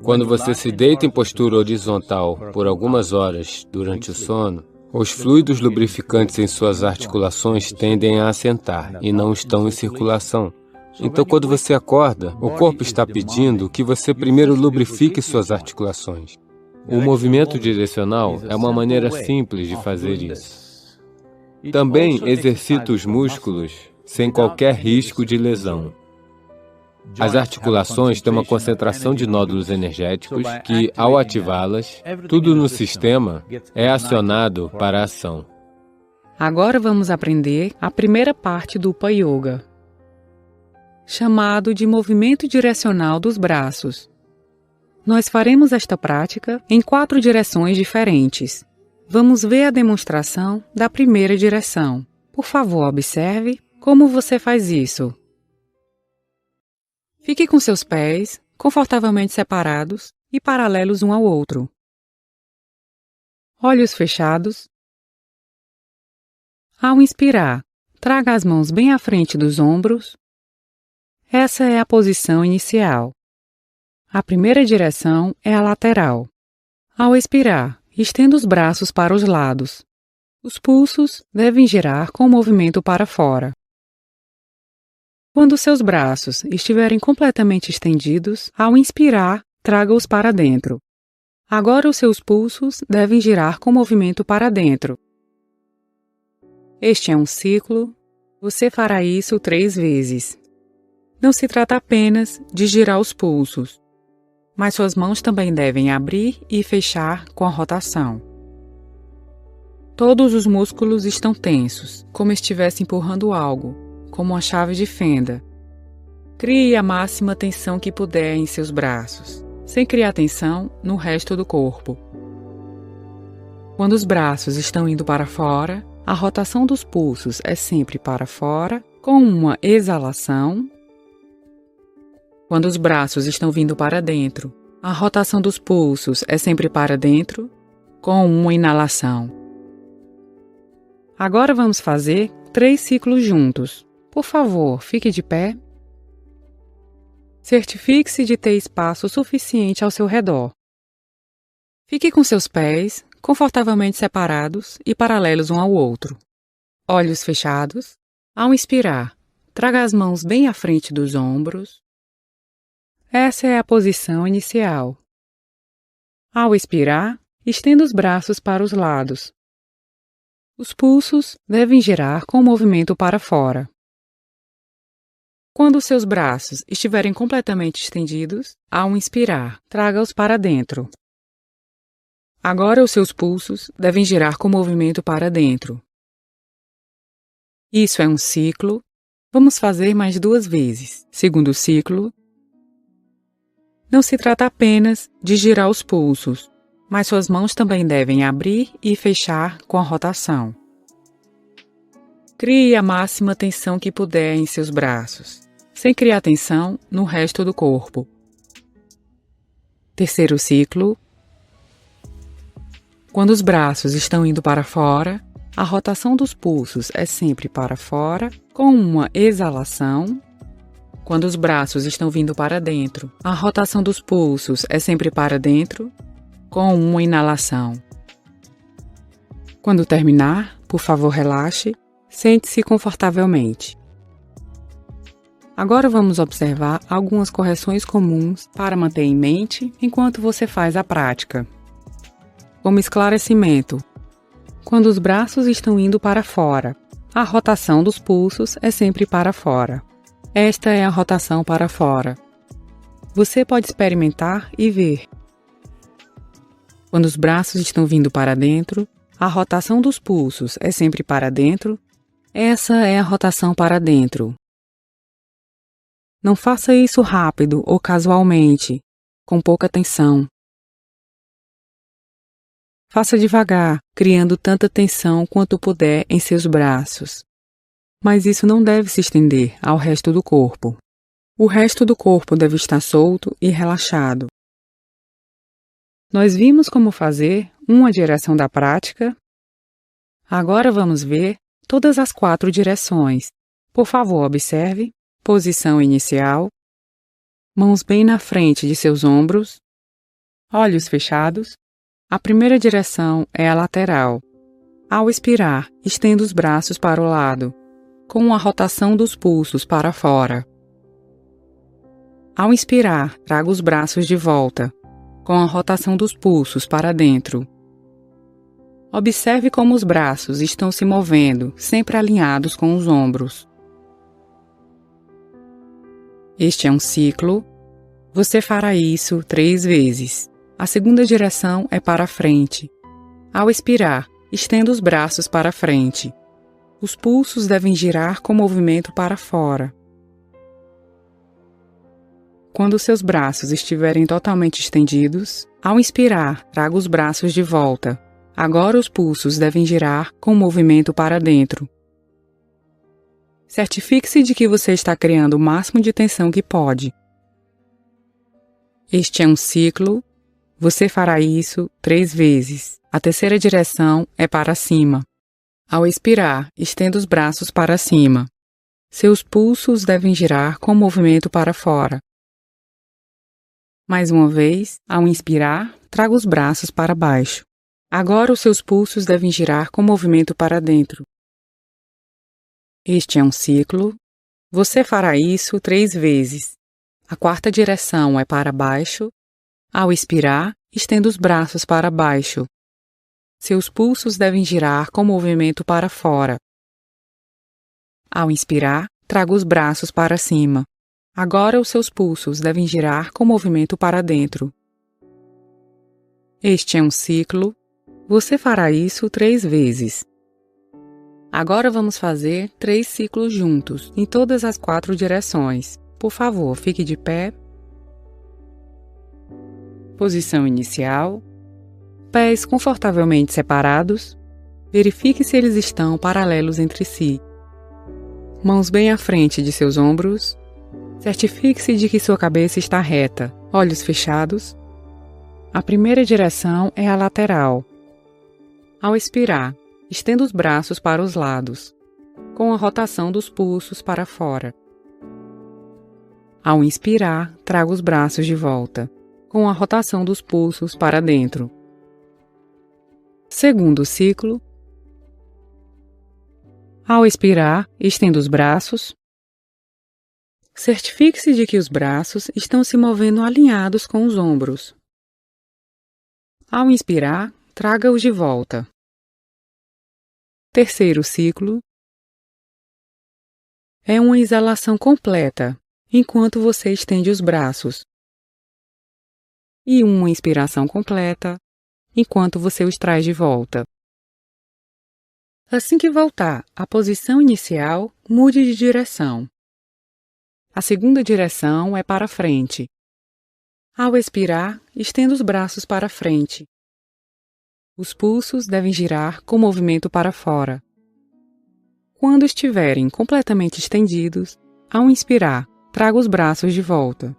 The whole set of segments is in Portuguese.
Quando você se deita em postura horizontal por algumas horas durante o sono, os fluidos lubrificantes em suas articulações tendem a assentar e não estão em circulação. Então, quando você acorda, o corpo está pedindo que você primeiro lubrifique suas articulações. O movimento direcional é uma maneira simples de fazer isso. Também exercita os músculos sem qualquer risco de lesão. As articulações têm uma concentração de nódulos energéticos que, ao ativá-las, tudo no sistema é acionado para a ação. Agora vamos aprender a primeira parte do Upa Yoga, chamado de movimento direcional dos braços. Nós faremos esta prática em 4 direções diferentes. Vamos ver a demonstração da primeira direção. Por favor, observe como você faz isso. Fique com seus pés confortavelmente separados e paralelos um ao outro. Olhos fechados. Ao inspirar, traga as mãos bem à frente dos ombros. Essa é a posição inicial. A primeira direção é a lateral. Ao expirar, estenda os braços para os lados. Os pulsos devem girar com o movimento para fora. Quando seus braços estiverem completamente estendidos, ao inspirar, traga-os para dentro. Agora os seus pulsos devem girar com o movimento para dentro. Este é um ciclo. Você fará isso 3 vezes. Não se trata apenas de girar os pulsos, mas suas mãos também devem abrir e fechar com a rotação. Todos os músculos estão tensos, como estivesse empurrando algo, como uma chave de fenda. Crie a máxima tensão que puder em seus braços, sem criar tensão no resto do corpo. Quando os braços estão indo para fora, a rotação dos pulsos é sempre para fora, com uma exalação. Quando os braços estão vindo para dentro, a rotação dos pulsos é sempre para dentro, com uma inalação. Agora vamos fazer 3 ciclos juntos. Por favor, fique de pé. Certifique-se de ter espaço suficiente ao seu redor. Fique com seus pés confortavelmente separados e paralelos um ao outro. Olhos fechados. Ao inspirar, traga as mãos bem à frente dos ombros. Essa é a posição inicial. Ao expirar, estenda os braços para os lados. Os pulsos devem girar com o movimento para fora. Quando seus braços estiverem completamente estendidos, ao inspirar, traga-os para dentro. Agora os seus pulsos devem girar com o movimento para dentro. Isso é um ciclo. Vamos fazer mais 2 vezes. Segundo ciclo. Não se trata apenas de girar os pulsos, mas suas mãos também devem abrir e fechar com a rotação. Crie a máxima tensão que puder em seus braços, sem criar tensão no resto do corpo. Terceiro ciclo. Quando os braços estão indo para fora, a rotação dos pulsos é sempre para fora, com uma exalação. Quando os braços estão vindo para dentro, a rotação dos pulsos é sempre para dentro, com uma inalação. Quando terminar, por favor, relaxe, sente-se confortavelmente. Agora vamos observar algumas correções comuns para manter em mente enquanto você faz a prática. Como esclarecimento, quando os braços estão indo para fora, a rotação dos pulsos é sempre para fora. Esta é a rotação para fora. Você pode experimentar e ver. Quando os braços estão vindo para dentro, a rotação dos pulsos é sempre para dentro. Essa é a rotação para dentro. Não faça isso rápido ou casualmente, com pouca tensão. Faça devagar, criando tanta tensão quanto puder em seus braços. Mas isso não deve se estender ao resto do corpo. O resto do corpo deve estar solto e relaxado. Nós vimos como fazer uma direção da prática. Agora vamos ver todas as 4 direções. Por favor, observe. Posição inicial. Mãos bem na frente de seus ombros. Olhos fechados. A primeira direção é a lateral. Ao expirar, estenda os braços para o lado, com a rotação dos pulsos para fora. Ao inspirar, traga os braços de volta, com a rotação dos pulsos para dentro. Observe como os braços estão se movendo, sempre alinhados com os ombros. Este é um ciclo. Você fará isso 3 vezes. A segunda direção é para frente. Ao expirar, estenda os braços para frente. Os pulsos devem girar com movimento para fora. Quando seus braços estiverem totalmente estendidos, ao inspirar, traga os braços de volta. Agora os pulsos devem girar com movimento para dentro. Certifique-se de que você está criando o máximo de tensão que pode. Este é um ciclo. Você fará isso 3 vezes. A terceira direção é para cima. Ao expirar, estenda os braços para cima. Seus pulsos devem girar com movimento para fora. Mais uma vez, ao inspirar, traga os braços para baixo. Agora os seus pulsos devem girar com movimento para dentro. Este é um ciclo. Você fará isso 3 vezes. A quarta direção é para baixo. Ao expirar, estenda os braços para baixo. Seus pulsos devem girar com movimento para fora. Ao inspirar, traga os braços para cima. Agora os seus pulsos devem girar com movimento para dentro. Este é um ciclo. Você fará isso 3 vezes. Agora vamos fazer 3 ciclos juntos, em todas as 4 direções. Por favor, fique de pé. Posição inicial. Pés confortavelmente separados. Verifique se eles estão paralelos entre si. Mãos bem à frente de seus ombros. Certifique-se de que sua cabeça está reta. Olhos fechados. A primeira direção é a lateral. Ao expirar, estenda os braços para os lados, com a rotação dos pulsos para fora. Ao inspirar, traga os braços de volta, com a rotação dos pulsos para dentro. Segundo ciclo. Ao expirar, estenda os braços. Certifique-se de que os braços estão se movendo alinhados com os ombros. Ao inspirar, traga-os de volta. Terceiro ciclo. É uma exalação completa, enquanto você estende os braços. E uma inspiração completa, enquanto você os traz de volta. Assim que voltar à posição inicial, mude de direção. A segunda direção é para frente. Ao expirar, estenda os braços para frente. Os pulsos devem girar com movimento para fora. Quando estiverem completamente estendidos, ao inspirar, traga os braços de volta.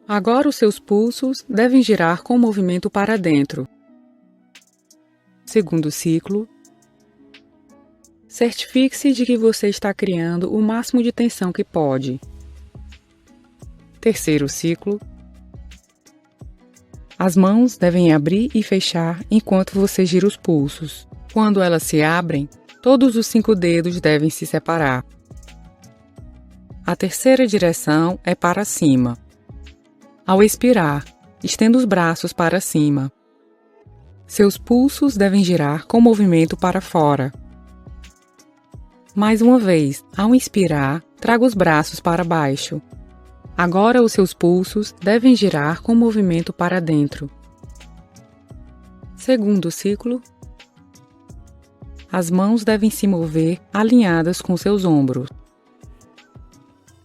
Agora os seus pulsos devem girar com movimento para dentro. Segundo ciclo. Certifique-se de que você está criando o máximo de tensão que pode. Terceiro ciclo. As mãos devem abrir e fechar enquanto você gira os pulsos. Quando elas se abrem, todos os 5 dedos devem se separar. A terceira direção é para cima. Ao expirar, estenda os braços para cima. Seus pulsos devem girar com movimento para fora. Mais uma vez, ao inspirar, traga os braços para baixo. Agora os seus pulsos devem girar com movimento para dentro. Segundo ciclo. As mãos devem se mover alinhadas com seus ombros.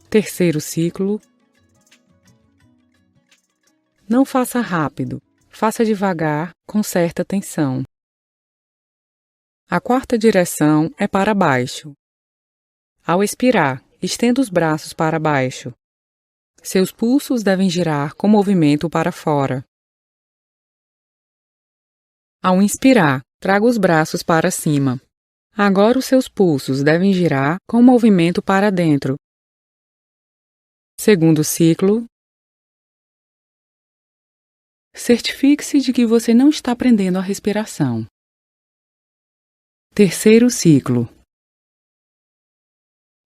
Terceiro ciclo. Não faça rápido, faça devagar, com certa tensão. A quarta direção é para baixo. Ao expirar, estenda os braços para baixo. Seus pulsos devem girar com movimento para fora. Ao inspirar, traga os braços para cima. Agora os seus pulsos devem girar com movimento para dentro. Segundo ciclo. Certifique-se de que você não está prendendo a respiração. Terceiro ciclo.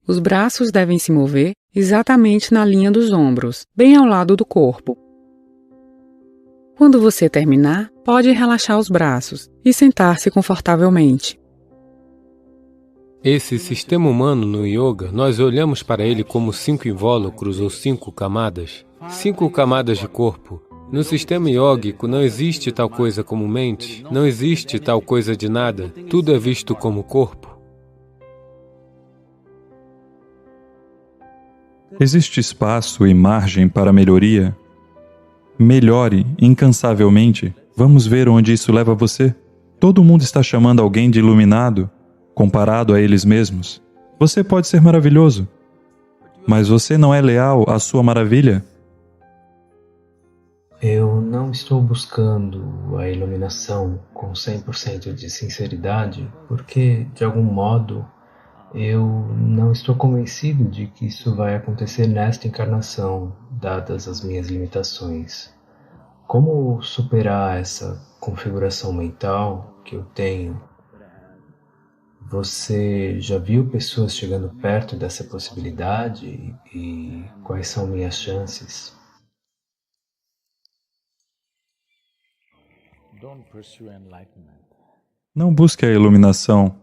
Os braços devem se mover exatamente na linha dos ombros, bem ao lado do corpo. Quando você terminar, pode relaxar os braços e sentar-se confortavelmente. Esse sistema humano no yoga, nós olhamos para ele como 5 invólucros ou 5 camadas. 5 camadas de corpo. No sistema iógico não existe tal coisa como mente, não existe tal coisa de nada, tudo é visto como corpo. Existe espaço e margem para melhoria? Melhore incansavelmente. Vamos ver onde isso leva você. Todo mundo está chamando alguém de iluminado, comparado a eles mesmos. Você pode ser maravilhoso, mas você não é leal à sua maravilha. Eu não estou buscando a iluminação com 100% de sinceridade, porque, de algum modo, eu não estou convencido de que isso vai acontecer nesta encarnação, dadas as minhas limitações. Como superar essa configuração mental que eu tenho? Você já viu pessoas chegando perto dessa possibilidade e quais são minhas chances? Não busque a iluminação.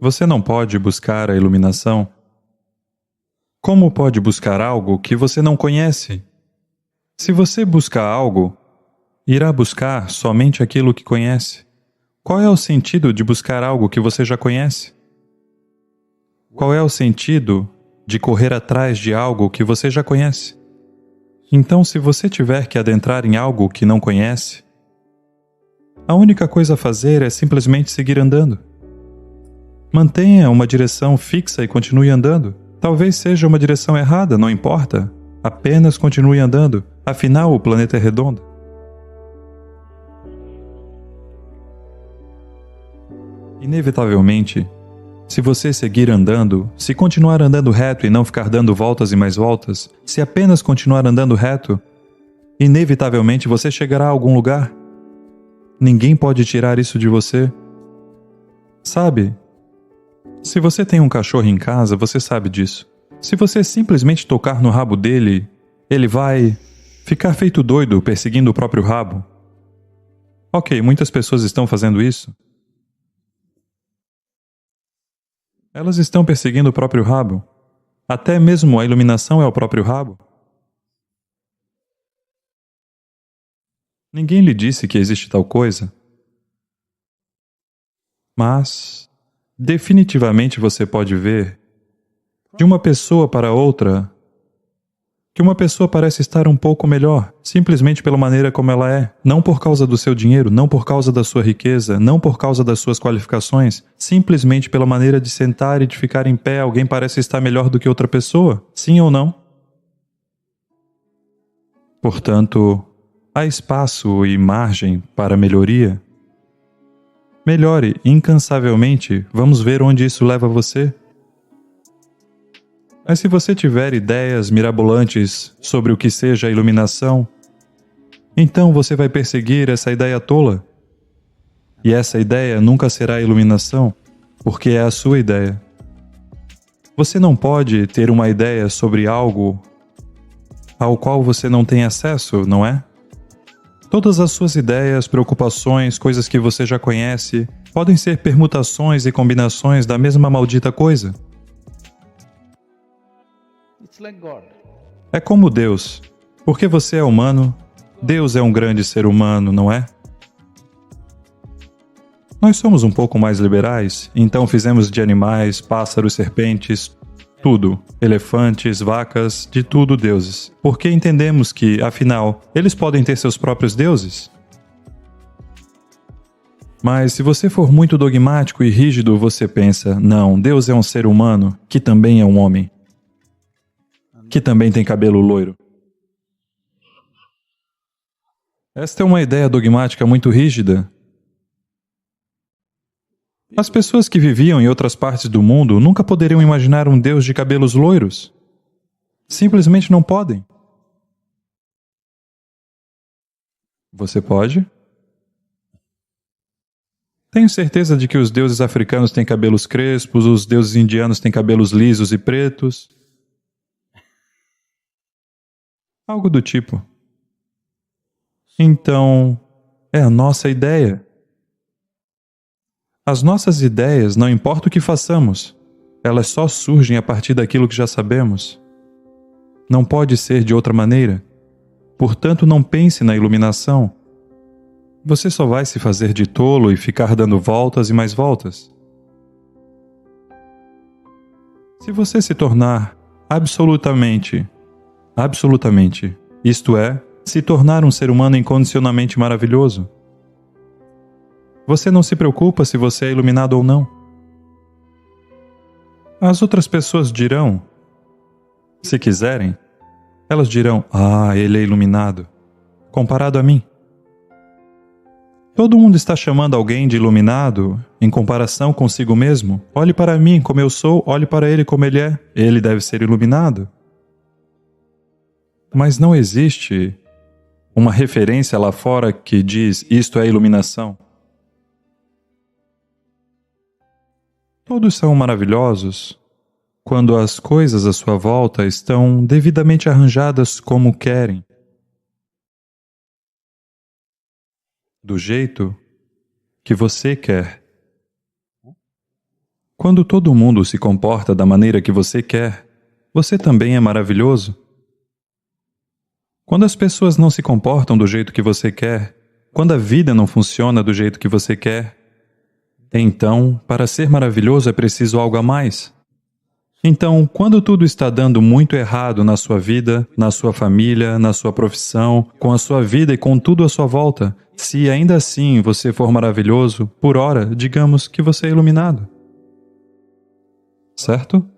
Você não pode buscar a iluminação. Como pode buscar algo que você não conhece? Se você busca algo, irá buscar somente aquilo que conhece. Qual é o sentido de buscar algo que você já conhece? Qual é o sentido de correr atrás de algo que você já conhece? Então, se você tiver que adentrar em algo que não conhece, a única coisa a fazer é simplesmente seguir andando. Mantenha uma direção fixa e continue andando. Talvez seja uma direção errada, não importa. Apenas continue andando. Afinal, o planeta é redondo. Inevitavelmente, se você seguir andando, se continuar andando reto e não ficar dando voltas e mais voltas, se apenas continuar andando reto, inevitavelmente você chegará a algum lugar. Ninguém pode tirar isso de você. Sabe? Se você tem um cachorro em casa, você sabe disso. Se você simplesmente tocar no rabo dele, ele vai ficar feito doido perseguindo o próprio rabo. Ok, muitas pessoas estão fazendo isso. Elas estão perseguindo o próprio rabo. Até mesmo a iluminação é o próprio rabo. Ninguém lhe disse que existe tal coisa. Mas, definitivamente você pode ver, de uma pessoa para outra, que uma pessoa parece estar um pouco melhor, simplesmente pela maneira como ela é, não por causa do seu dinheiro, não por causa da sua riqueza, não por causa das suas qualificações, simplesmente pela maneira de sentar e de ficar em pé, alguém parece estar melhor do que outra pessoa, sim ou não? Portanto, há espaço e margem para melhoria. Melhore incansavelmente, vamos ver onde isso leva você. Mas se você tiver ideias mirabolantes sobre o que seja a iluminação, então você vai perseguir essa ideia tola. E essa ideia nunca será a iluminação, porque é a sua ideia. Você não pode ter uma ideia sobre algo ao qual você não tem acesso, não é? Todas as suas ideias, preocupações, coisas que você já conhece, podem ser permutações e combinações da mesma maldita coisa. É como Deus. Porque você é humano, Deus é um grande ser humano, não é? Nós somos um pouco mais liberais, então fizemos de animais, pássaros, serpentes, tudo, elefantes, vacas, de tudo deuses. Porque entendemos que, afinal, eles podem ter seus próprios deuses. Mas se você for muito dogmático e rígido, você pensa, não, Deus é um ser humano, que também é um homem, que também tem cabelo loiro. Esta é uma ideia dogmática muito rígida. As pessoas que viviam em outras partes do mundo nunca poderiam imaginar um Deus de cabelos loiros. Simplesmente não podem. Você pode? Tenho certeza de que os deuses africanos têm cabelos crespos, os deuses indianos têm cabelos lisos e pretos. Algo do tipo. Então, é a nossa ideia. As nossas ideias, não importa o que façamos, elas só surgem a partir daquilo que já sabemos. Não pode ser de outra maneira. Portanto, não pense na iluminação. Você só vai se fazer de tolo e ficar dando voltas e mais voltas. Se você se tornar absolutamente, isto é, se tornar um ser humano incondicionalmente maravilhoso, você não se preocupa se você é iluminado ou não. As outras pessoas dirão, se quiserem, elas dirão, ele é iluminado, comparado a mim. Todo mundo está chamando alguém de iluminado em comparação consigo mesmo. Olhe para mim como eu sou, olhe para ele como ele é. Ele deve ser iluminado. Mas não existe uma referência lá fora que diz isto é iluminação. Todos são maravilhosos quando as coisas à sua volta estão devidamente arranjadas como querem. Do jeito que você quer. Quando todo mundo se comporta da maneira que você quer, você também é maravilhoso. Quando as pessoas não se comportam do jeito que você quer, quando a vida não funciona do jeito que você quer, então, para ser maravilhoso é preciso algo a mais. Então, quando tudo está dando muito errado na sua vida, na sua família, na sua profissão, com a sua vida e com tudo à sua volta, se ainda assim você for maravilhoso, por ora, digamos que você é iluminado. Certo?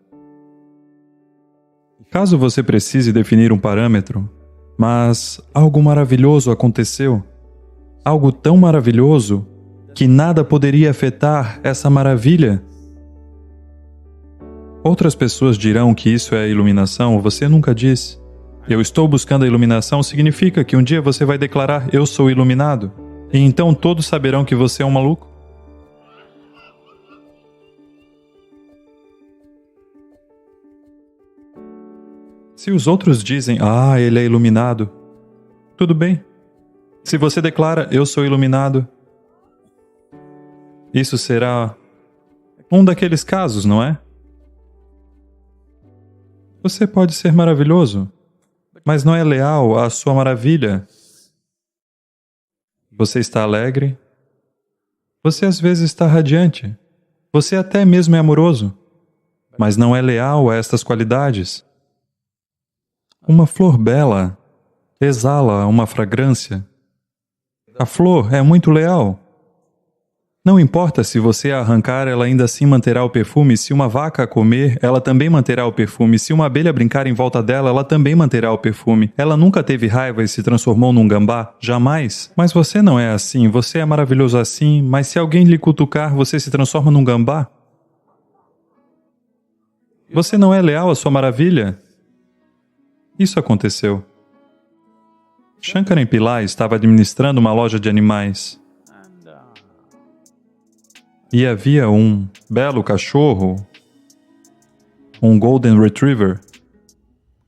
Caso você precise definir um parâmetro, mas algo maravilhoso aconteceu, algo tão maravilhoso que nada poderia afetar essa maravilha. Outras pessoas dirão que isso é iluminação, você nunca diz. Eu estou buscando a iluminação significa que um dia você vai declarar, eu sou iluminado. E então todos saberão que você é um maluco. Se os outros dizem, ele é iluminado, tudo bem. Se você declara, eu sou iluminado, isso será um daqueles casos, não é? Você pode ser maravilhoso, mas não é leal à sua maravilha. Você está alegre. Você às vezes está radiante. Você até mesmo é amoroso, mas não é leal a estas qualidades. Uma flor bela exala uma fragrância. A flor é muito leal. Não importa se você a arrancar, ela ainda assim manterá o perfume. Se uma vaca a comer, ela também manterá o perfume. Se uma abelha brincar em volta dela, ela também manterá o perfume. Ela nunca teve raiva e se transformou num gambá? Jamais. Mas você não é assim. Você é maravilhoso assim, mas se alguém lhe cutucar, você se transforma num gambá? Você não é leal à sua maravilha? Isso aconteceu. Shankaran Pillai estava administrando uma loja de animais. E havia um belo cachorro, um Golden Retriever,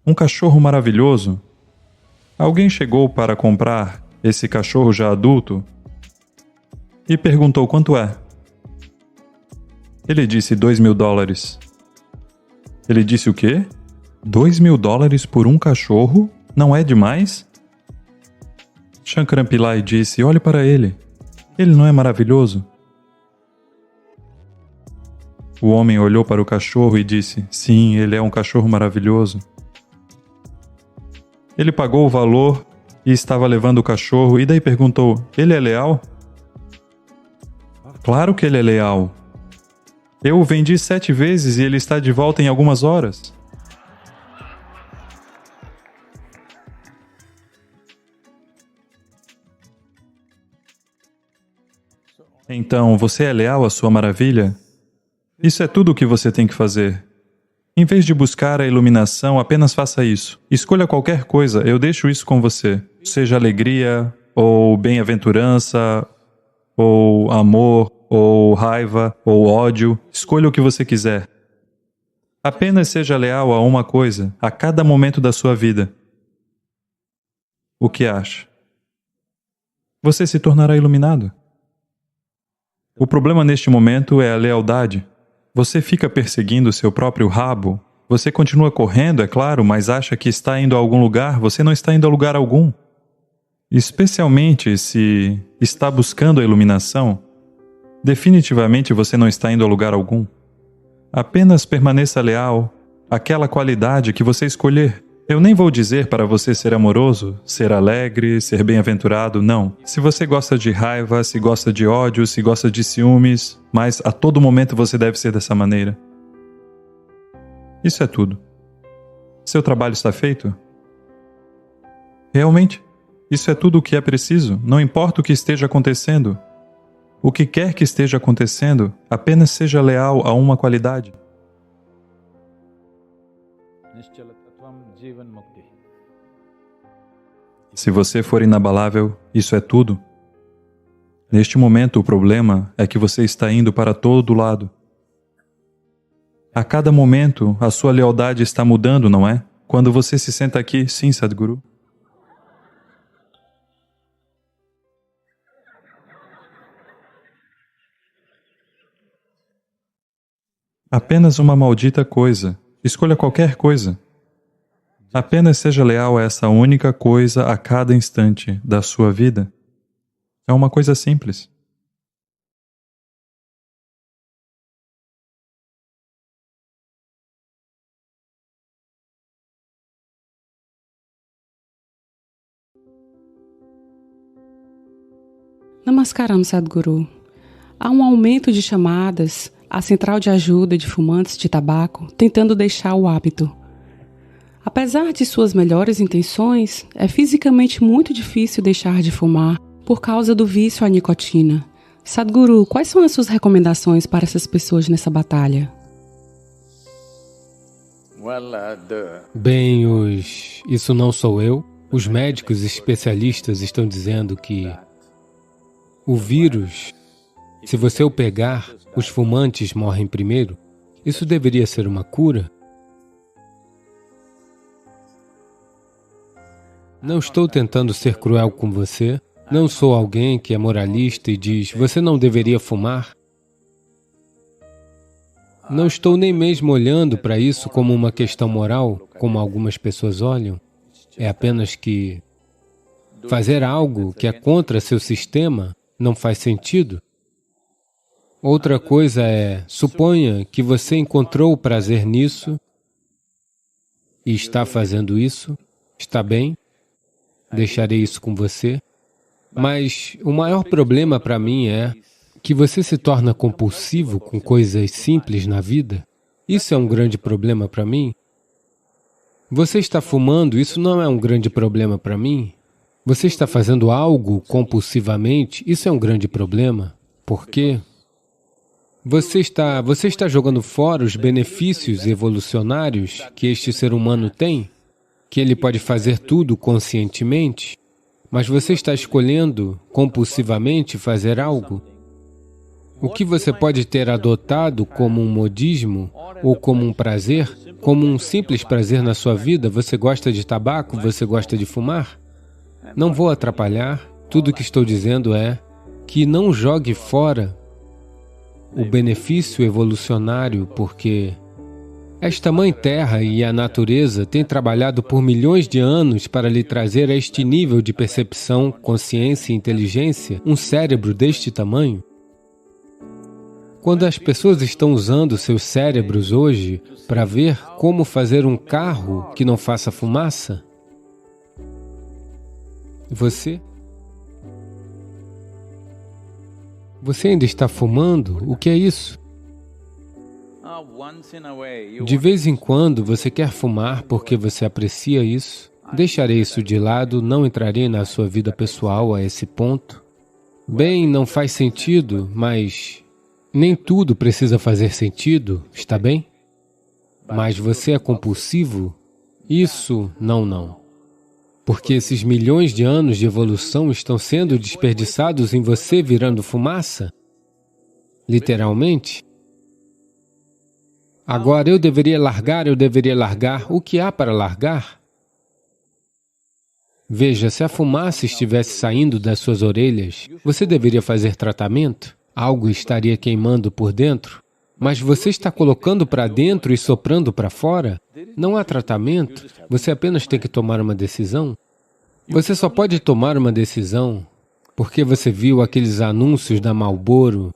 um cachorro maravilhoso. Alguém chegou para comprar esse cachorro já adulto e perguntou quanto é. Ele disse $2.000. Ele disse o quê? $2.000 por um cachorro? Não é demais? Shankaran Pillai disse, olhe para ele. Ele não é maravilhoso? O homem olhou para o cachorro e disse, sim, ele é um cachorro maravilhoso. Ele pagou o valor e estava levando o cachorro e daí perguntou, ele é leal? Claro que ele é leal. Eu o vendi 7 vezes e ele está de volta em algumas horas. Então, você é leal à sua maravilha? Isso é tudo o que você tem que fazer. Em vez de buscar a iluminação, apenas faça isso. Escolha qualquer coisa, eu deixo isso com você. Seja alegria, ou bem-aventurança, ou amor, ou raiva, ou ódio. Escolha o que você quiser. Apenas seja leal a uma coisa, a cada momento da sua vida. O que acha? Você se tornará iluminado. O problema neste momento é a lealdade. Você fica perseguindo seu próprio rabo. Você continua correndo, é claro, mas acha que está indo a algum lugar. Você não está indo a lugar algum. Especialmente se está buscando a iluminação, definitivamente você não está indo a lugar algum. Apenas permaneça leal àquela qualidade que você escolher. Eu nem vou dizer para você ser amoroso, ser alegre, ser bem-aventurado, não. Se você gosta de raiva, se gosta de ódio, se gosta de ciúmes, mas a todo momento você deve ser dessa maneira. Isso é tudo. Seu trabalho está feito? Realmente, isso é tudo o que é preciso, não importa o que esteja acontecendo. O que quer que esteja acontecendo, apenas seja leal a uma qualidade. Se você for inabalável, isso é tudo. Neste momento, o problema é que você está indo para todo lado. A cada momento, a sua lealdade está mudando, não é? Quando você se senta aqui, sim, Sadhguru. Apenas uma maldita coisa. Escolha qualquer coisa. Apenas seja leal a essa única coisa a cada instante da sua vida. É uma coisa simples. Namaskaram, Sadhguru. Há um aumento de chamadas à central de ajuda de fumantes de tabaco tentando deixar o hábito. Apesar de suas melhores intenções, é fisicamente muito difícil deixar de fumar por causa do vício à nicotina. Sadhguru, quais são as suas recomendações para essas pessoas nessa batalha? Bem, isso não sou eu. Os médicos especialistas estão dizendo que o vírus, se você o pegar, os fumantes morrem primeiro. Isso deveria ser uma cura? Não estou tentando ser cruel com você. Não sou alguém que é moralista e diz, você não deveria fumar. Não estou nem mesmo olhando para isso como uma questão moral, como algumas pessoas olham. É apenas que fazer algo que é contra seu sistema não faz sentido. Outra coisa é, suponha que você encontrou o prazer nisso e está fazendo isso, está bem? Deixarei isso com você. Mas o maior problema para mim é que você se torna compulsivo com coisas simples na vida. Isso é um grande problema para mim. Você está fumando, isso não é um grande problema para mim. Você está fazendo algo compulsivamente, isso é um grande problema. Por quê? Você está jogando fora os benefícios evolucionários que este ser humano tem, que ele pode fazer tudo conscientemente, mas você está escolhendo compulsivamente fazer algo. O que você pode ter adotado como um modismo ou como um prazer, como um simples prazer na sua vida, você gosta de tabaco, você gosta de fumar? Não vou atrapalhar, tudo o que estou dizendo é que não jogue fora o benefício evolucionário, porque esta Mãe Terra e a natureza têm trabalhado por milhões de anos para lhe trazer a este nível de percepção, consciência e inteligência, um cérebro deste tamanho. Quando as pessoas estão usando seus cérebros hoje para ver como fazer um carro que não faça fumaça, você ainda está fumando? O que é isso? De vez em quando você quer fumar porque você aprecia isso. Deixarei isso de lado, não entrarei na sua vida pessoal a esse ponto. Bem, não faz sentido, mas nem tudo precisa fazer sentido, está bem? Mas você é compulsivo? Isso, não. Porque esses milhões de anos de evolução estão sendo desperdiçados em você virando fumaça? Literalmente? Agora eu deveria largar. O que há para largar? Veja, se a fumaça estivesse saindo das suas orelhas, você deveria fazer tratamento? Algo estaria queimando por dentro? Mas você está colocando para dentro e soprando para fora? Não há tratamento, você apenas tem que tomar uma decisão. Você só pode tomar uma decisão porque você viu aqueles anúncios da Marlboro,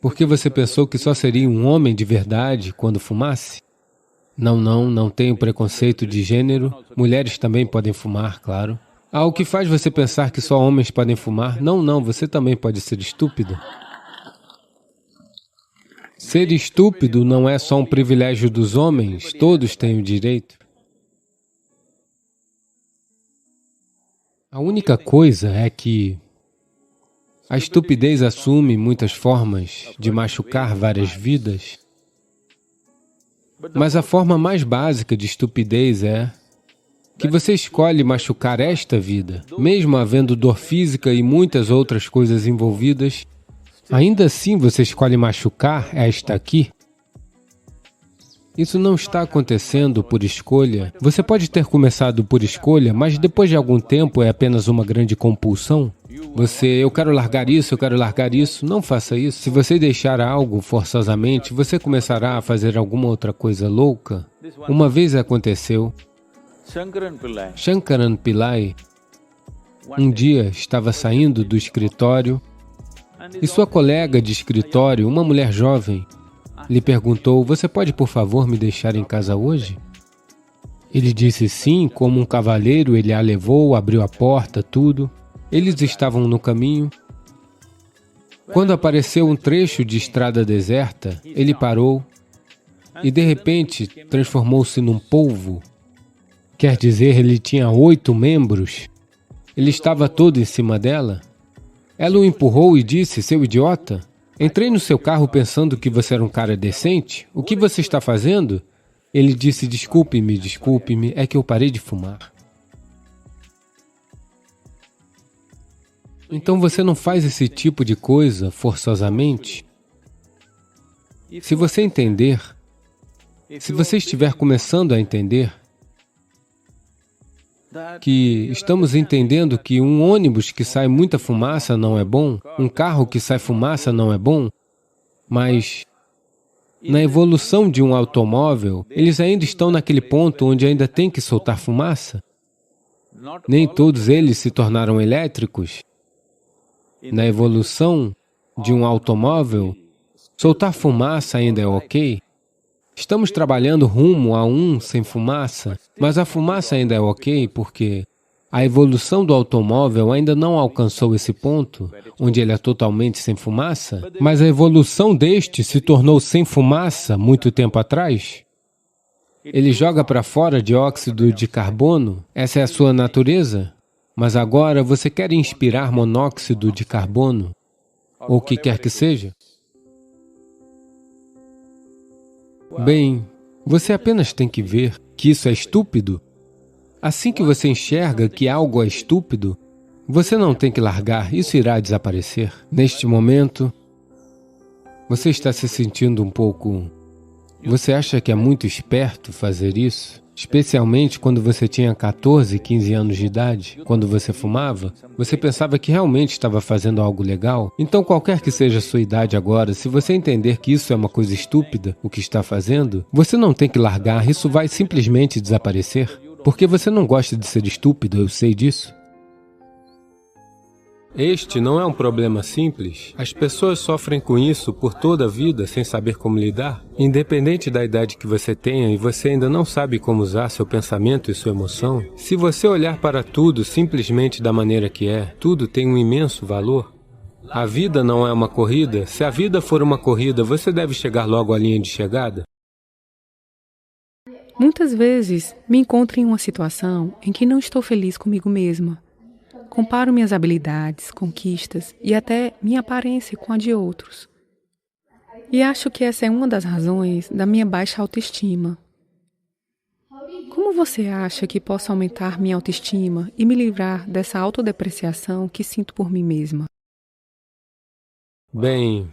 porque você pensou que só seria um homem de verdade quando fumasse? Não tenho preconceito de gênero, mulheres também podem fumar, claro. O que faz você pensar que só homens podem fumar? Não, você também pode ser estúpido. Ser estúpido não é só um privilégio dos homens, todos têm o direito. A única coisa é que a estupidez assume muitas formas de machucar várias vidas. Mas a forma mais básica de estupidez é que você escolhe machucar esta vida, mesmo havendo dor física e muitas outras coisas envolvidas, ainda assim você escolhe machucar esta aqui. Isso não está acontecendo por escolha. Você pode ter começado por escolha, mas depois de algum tempo é apenas uma grande compulsão. Eu quero largar isso, não faça isso. Se você deixar algo forçosamente, você começará a fazer alguma outra coisa louca. Uma vez aconteceu, Shankaran Pillai, um dia estava saindo do escritório e sua colega de escritório, uma mulher jovem, lhe perguntou, você pode, por favor, me deixar em casa hoje? Ele disse sim, como um cavalheiro, ele a levou, abriu a porta, tudo. Eles estavam no caminho. Quando apareceu um trecho de estrada deserta, ele parou e, de repente, transformou-se num polvo. Quer dizer, ele tinha 8 membros. Ele estava todo em cima dela. Ela o empurrou e disse, seu idiota, entrei no seu carro pensando que você era um cara decente. O que você está fazendo? Ele disse, desculpe-me, é que eu parei de fumar. Então você não faz esse tipo de coisa forçosamente? Se você entender, se você estiver começando a entender que estamos entendendo que um ônibus que sai muita fumaça não é bom, um carro que sai fumaça não é bom, mas na evolução de um automóvel, eles ainda estão naquele ponto onde ainda tem que soltar fumaça. Nem todos eles se tornaram elétricos. Na evolução de um automóvel, soltar fumaça ainda é ok. Estamos trabalhando rumo a um sem fumaça, mas a fumaça ainda é ok porque a evolução do automóvel ainda não alcançou esse ponto, onde ele é totalmente sem fumaça, mas a evolução deste se tornou sem fumaça muito tempo atrás. Ele joga para fora dióxido de carbono, essa é a sua natureza. Mas agora você quer inspirar monóxido de carbono, ou o que quer que seja? Bem, você apenas tem que ver que isso é estúpido. Assim que você enxerga que algo é estúpido, você não tem que largar, isso irá desaparecer. Neste momento, você está se sentindo um pouco... Você acha que é muito esperto fazer isso? Especialmente quando você tinha 14, 15 anos de idade, quando você fumava, você pensava que realmente estava fazendo algo legal? Então, qualquer que seja a sua idade agora, se você entender que isso é uma coisa estúpida, o que está fazendo, você não tem que largar, isso vai simplesmente desaparecer. Porque você não gosta de ser estúpido, eu sei disso. Este não é um problema simples. As pessoas sofrem com isso por toda a vida sem saber como lidar. Independente da idade que você tenha e você ainda não sabe como usar seu pensamento e sua emoção, se você olhar para tudo simplesmente da maneira que é, tudo tem um imenso valor. A vida não é uma corrida. Se a vida for uma corrida, você deve chegar logo à linha de chegada. Muitas vezes me encontro em uma situação em que não estou feliz comigo mesma. Comparo minhas habilidades, conquistas e até minha aparência com a de outros. E acho que essa é uma das razões da minha baixa autoestima. você acha que possa aumentar minha autoestima e me livrar dessa autodepreciação que sinto por mim mesma? Bem,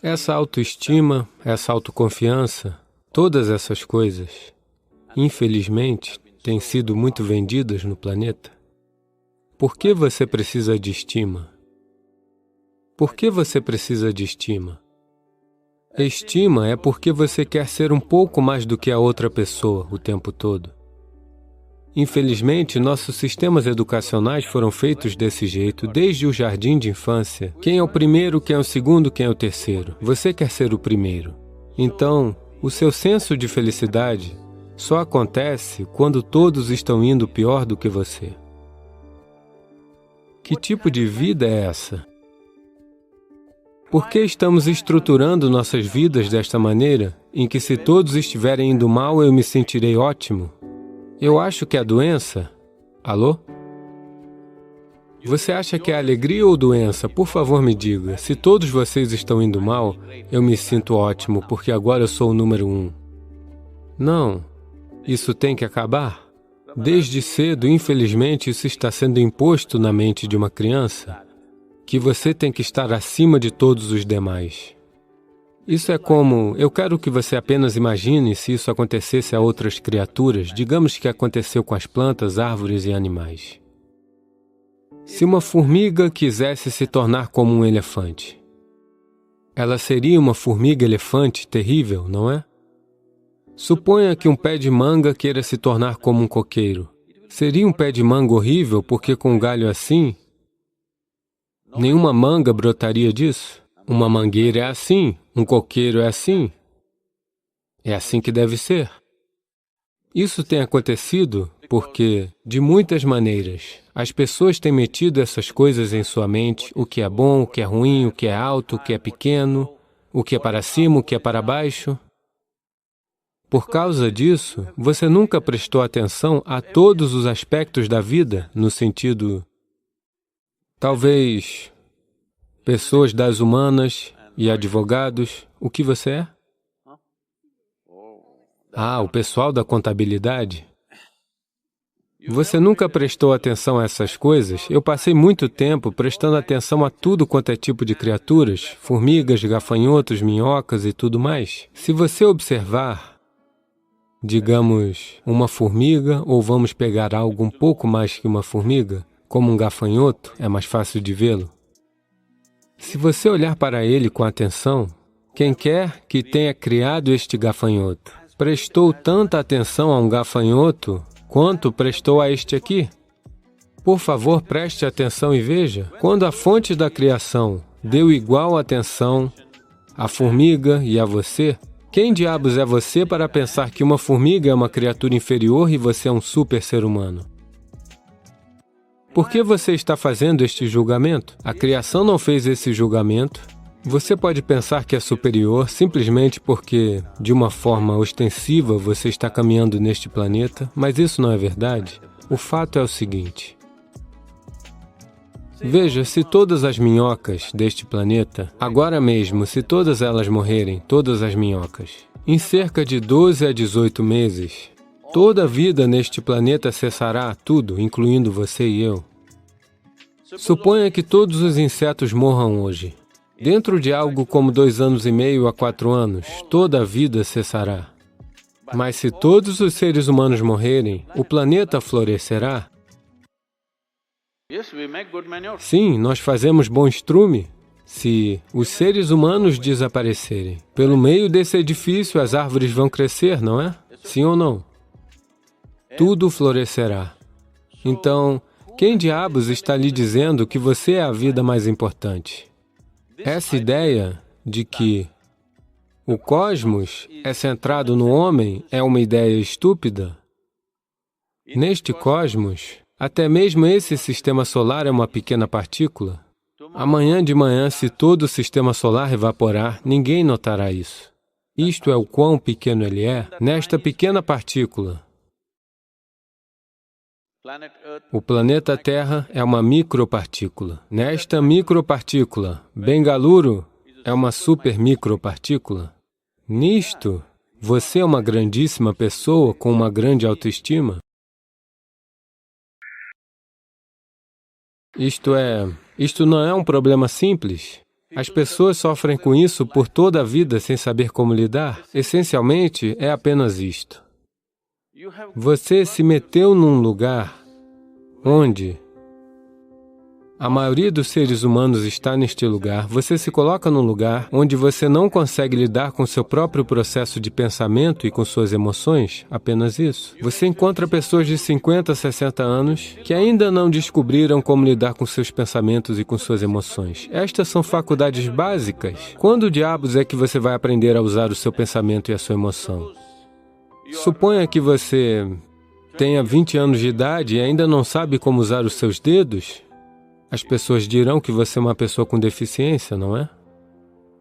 essa autoestima, essa autoconfiança, todas essas coisas, infelizmente, têm sido muito vendidas no planeta. Por que você precisa de estima? Por que você precisa de estima? Estima é porque você quer ser um pouco mais do que a outra pessoa o tempo todo. Infelizmente, nossos sistemas educacionais foram feitos desse jeito desde o jardim de infância. Quem é o primeiro, quem é o segundo, quem é o terceiro? Você quer ser o primeiro. Então, o seu senso de felicidade só acontece quando todos estão indo pior do que você. Que tipo de vida é essa? Por que estamos estruturando nossas vidas desta maneira, em que se todos estiverem indo mal, eu me sentirei ótimo? Eu acho que a doença... Alô? Você acha que é alegria ou doença? Por favor, me diga. Se todos vocês estão indo mal, eu me sinto ótimo, porque agora eu sou o número 1. Não. Isso tem que acabar. Desde cedo, infelizmente, isso está sendo imposto na mente de uma criança, que você tem que estar acima de todos os demais. Isso é como, eu quero que você apenas imagine se isso acontecesse a outras criaturas, digamos que aconteceu com as plantas, árvores e animais. Se uma formiga quisesse se tornar como um elefante, ela seria uma formiga-elefante terrível, não é? Suponha que um pé de manga queira se tornar como um coqueiro. Seria um pé de manga horrível porque com um galho assim, nenhuma manga brotaria disso? Uma mangueira é assim, um coqueiro é assim. É assim que deve ser. Isso tem acontecido porque, de muitas maneiras, as pessoas têm metido essas coisas em sua mente, o que é bom, o que é ruim, o que é alto, o que é pequeno, o que é para cima, o que é para baixo. Por causa disso, você nunca prestou atenção a todos os aspectos da vida, no sentido, talvez, pessoas das humanas e advogados, o que você é? Ah, o pessoal da contabilidade. Você nunca prestou atenção a essas coisas? Eu passei muito tempo prestando atenção a tudo quanto é tipo de criaturas, formigas, gafanhotos, minhocas e tudo mais. Se você observar, digamos, uma formiga, ou vamos pegar algo um pouco mais que uma formiga, como um gafanhoto, é mais fácil de vê-lo. Se você olhar para ele com atenção, quem quer que tenha criado este gafanhoto prestou tanta atenção a um gafanhoto quanto prestou a este aqui? Por favor, preste atenção e veja. Quando a fonte da criação deu igual atenção à formiga e a você, quem diabos é você para pensar que uma formiga é uma criatura inferior e você é um super ser humano? Por que você está fazendo este julgamento? A criação não fez esse julgamento. Você pode pensar que é superior simplesmente porque, de uma forma ostensiva, você está caminhando neste planeta, mas isso não é verdade. O fato é o seguinte. Veja, se todas as minhocas deste planeta, agora mesmo, se todas elas morrerem, todas as minhocas, em cerca de 12 a 18 meses, toda a vida neste planeta cessará, tudo, incluindo você e eu. Suponha que todos os insetos morram hoje. Dentro de algo como 2 anos e meio a 4 anos, toda a vida cessará. Mas se todos os seres humanos morrerem, o planeta florescerá? Sim, nós fazemos bom estrume. Se os seres humanos desaparecerem, pelo meio desse edifício as árvores vão crescer, não é? Sim ou não? Tudo florescerá. Então, quem diabos está lhe dizendo que você é a vida mais importante? Essa ideia de que o cosmos é centrado no homem é uma ideia estúpida. Neste cosmos, até mesmo esse sistema solar é uma pequena partícula. Amanhã de manhã, se todo o sistema solar evaporar, ninguém notará isso. Isto é o quão pequeno ele é, nesta pequena partícula. O planeta Terra é uma micropartícula. Nesta micropartícula, Bengaluru é uma super micropartícula. Nisto, Você é uma grandíssima pessoa com uma grande autoestima? Isto não é um problema simples. As pessoas sofrem com isso por toda a vida sem saber como lidar. Essencialmente, é apenas isto. Você se meteu num lugar onde a maioria dos seres humanos está neste lugar. Você se coloca num lugar onde você não consegue lidar com seu próprio processo de pensamento e com suas emoções, apenas isso. Você encontra pessoas de 50, 60 anos que ainda não descobriram como lidar com seus pensamentos e com suas emoções. Estas são faculdades básicas. Quando diabos é que você vai aprender a usar o seu pensamento e a sua emoção? Suponha que você tenha 20 anos de idade e ainda não sabe como usar os seus dedos. As pessoas dirão que você é uma pessoa com deficiência, não é?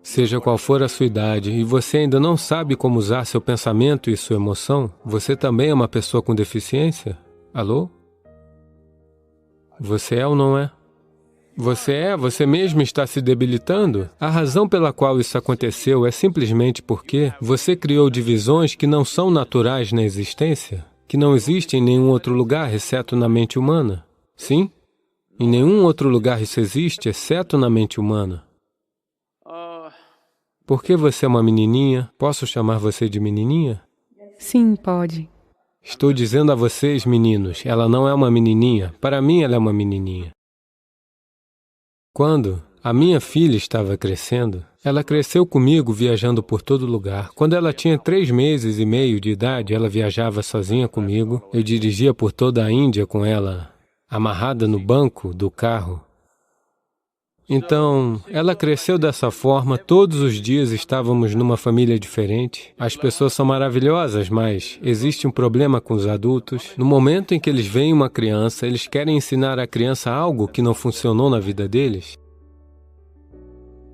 Seja qual for a sua idade, e você ainda não sabe como usar seu pensamento e sua emoção, você também é uma pessoa com deficiência? Alô? Você é ou não é? Você mesmo está se debilitando? A razão pela qual isso aconteceu é simplesmente porque você criou divisões que não são naturais na existência, que não existem em nenhum outro lugar, exceto na mente humana. Sim? Em nenhum outro lugar isso existe, exceto na mente humana. Por que você é uma menininha? Posso chamar você de menininha? Sim, pode. Estou dizendo a vocês, meninos, ela não é uma menininha. Para mim, ela é uma menininha. Quando a minha filha estava crescendo, ela cresceu comigo viajando por todo lugar. Quando ela tinha 3 meses e meio de idade, ela viajava sozinha comigo. Eu dirigia por toda a Índia com ela amarrada no banco do carro. Então, ela cresceu dessa forma, todos os dias estávamos numa família diferente. As pessoas são maravilhosas, mas existe um problema com os adultos. No momento em que eles veem uma criança, eles querem ensinar à criança algo que não funcionou na vida deles.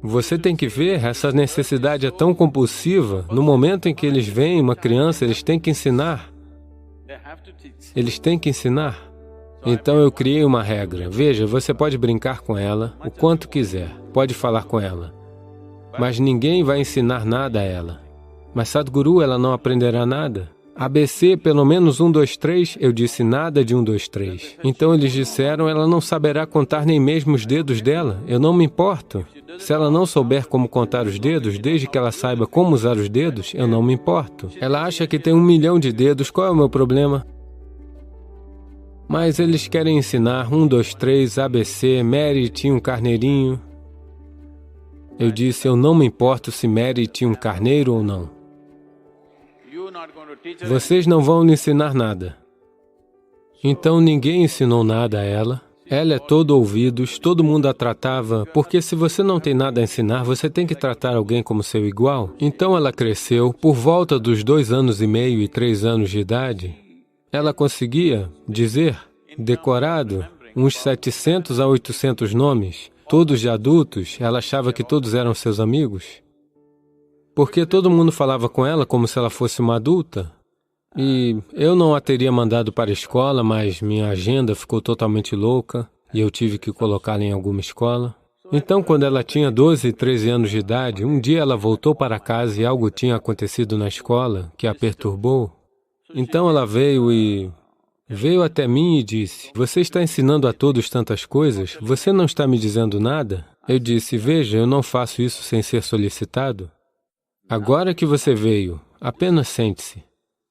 Você tem que ver, essa necessidade é tão compulsiva. No momento em que eles veem uma criança, eles têm que ensinar. Eles têm que ensinar. Então eu criei uma regra. Veja, você pode brincar com ela o quanto quiser, pode falar com ela, mas ninguém vai ensinar nada a ela. Mas Sadhguru, ela não aprenderá nada. ABC, pelo menos 1, 2, 3, eu disse nada de 1, 2, 3. Então eles disseram, ela não saberá contar nem mesmo os dedos dela. Eu não me importo. Se ela não souber como contar os dedos, desde que ela saiba como usar os dedos, eu não me importo. Ela acha que tem 1 milhão de dedos, qual é o meu problema? Mas eles querem ensinar 1, 2, 3, ABC, Mary tinha um carneirinho. Eu disse, eu não me importo se Mary tinha um carneiro ou não. Vocês não vão lhe ensinar nada. Então ninguém ensinou nada a ela. Ela é todo ouvidos, todo mundo a tratava, porque se você não tem nada a ensinar, você tem que tratar alguém como seu igual. Então ela cresceu, por volta dos 2 anos e meio e 3 anos de idade, ela conseguia dizer, decorado, uns 700 a 800 nomes, todos de adultos. Ela achava que todos eram seus amigos, porque todo mundo falava com ela como se ela fosse uma adulta. E eu não a teria mandado para a escola, mas minha agenda ficou totalmente louca e eu tive que colocá-la em alguma escola. Então, quando ela tinha 12, 13 anos de idade, um dia ela voltou para casa e algo tinha acontecido na escola que a perturbou. Então ela veio até mim e disse, você está ensinando a todos tantas coisas, você não está me dizendo nada? Eu disse, veja, eu não faço isso sem ser solicitado. Agora que você veio, apenas sente-se.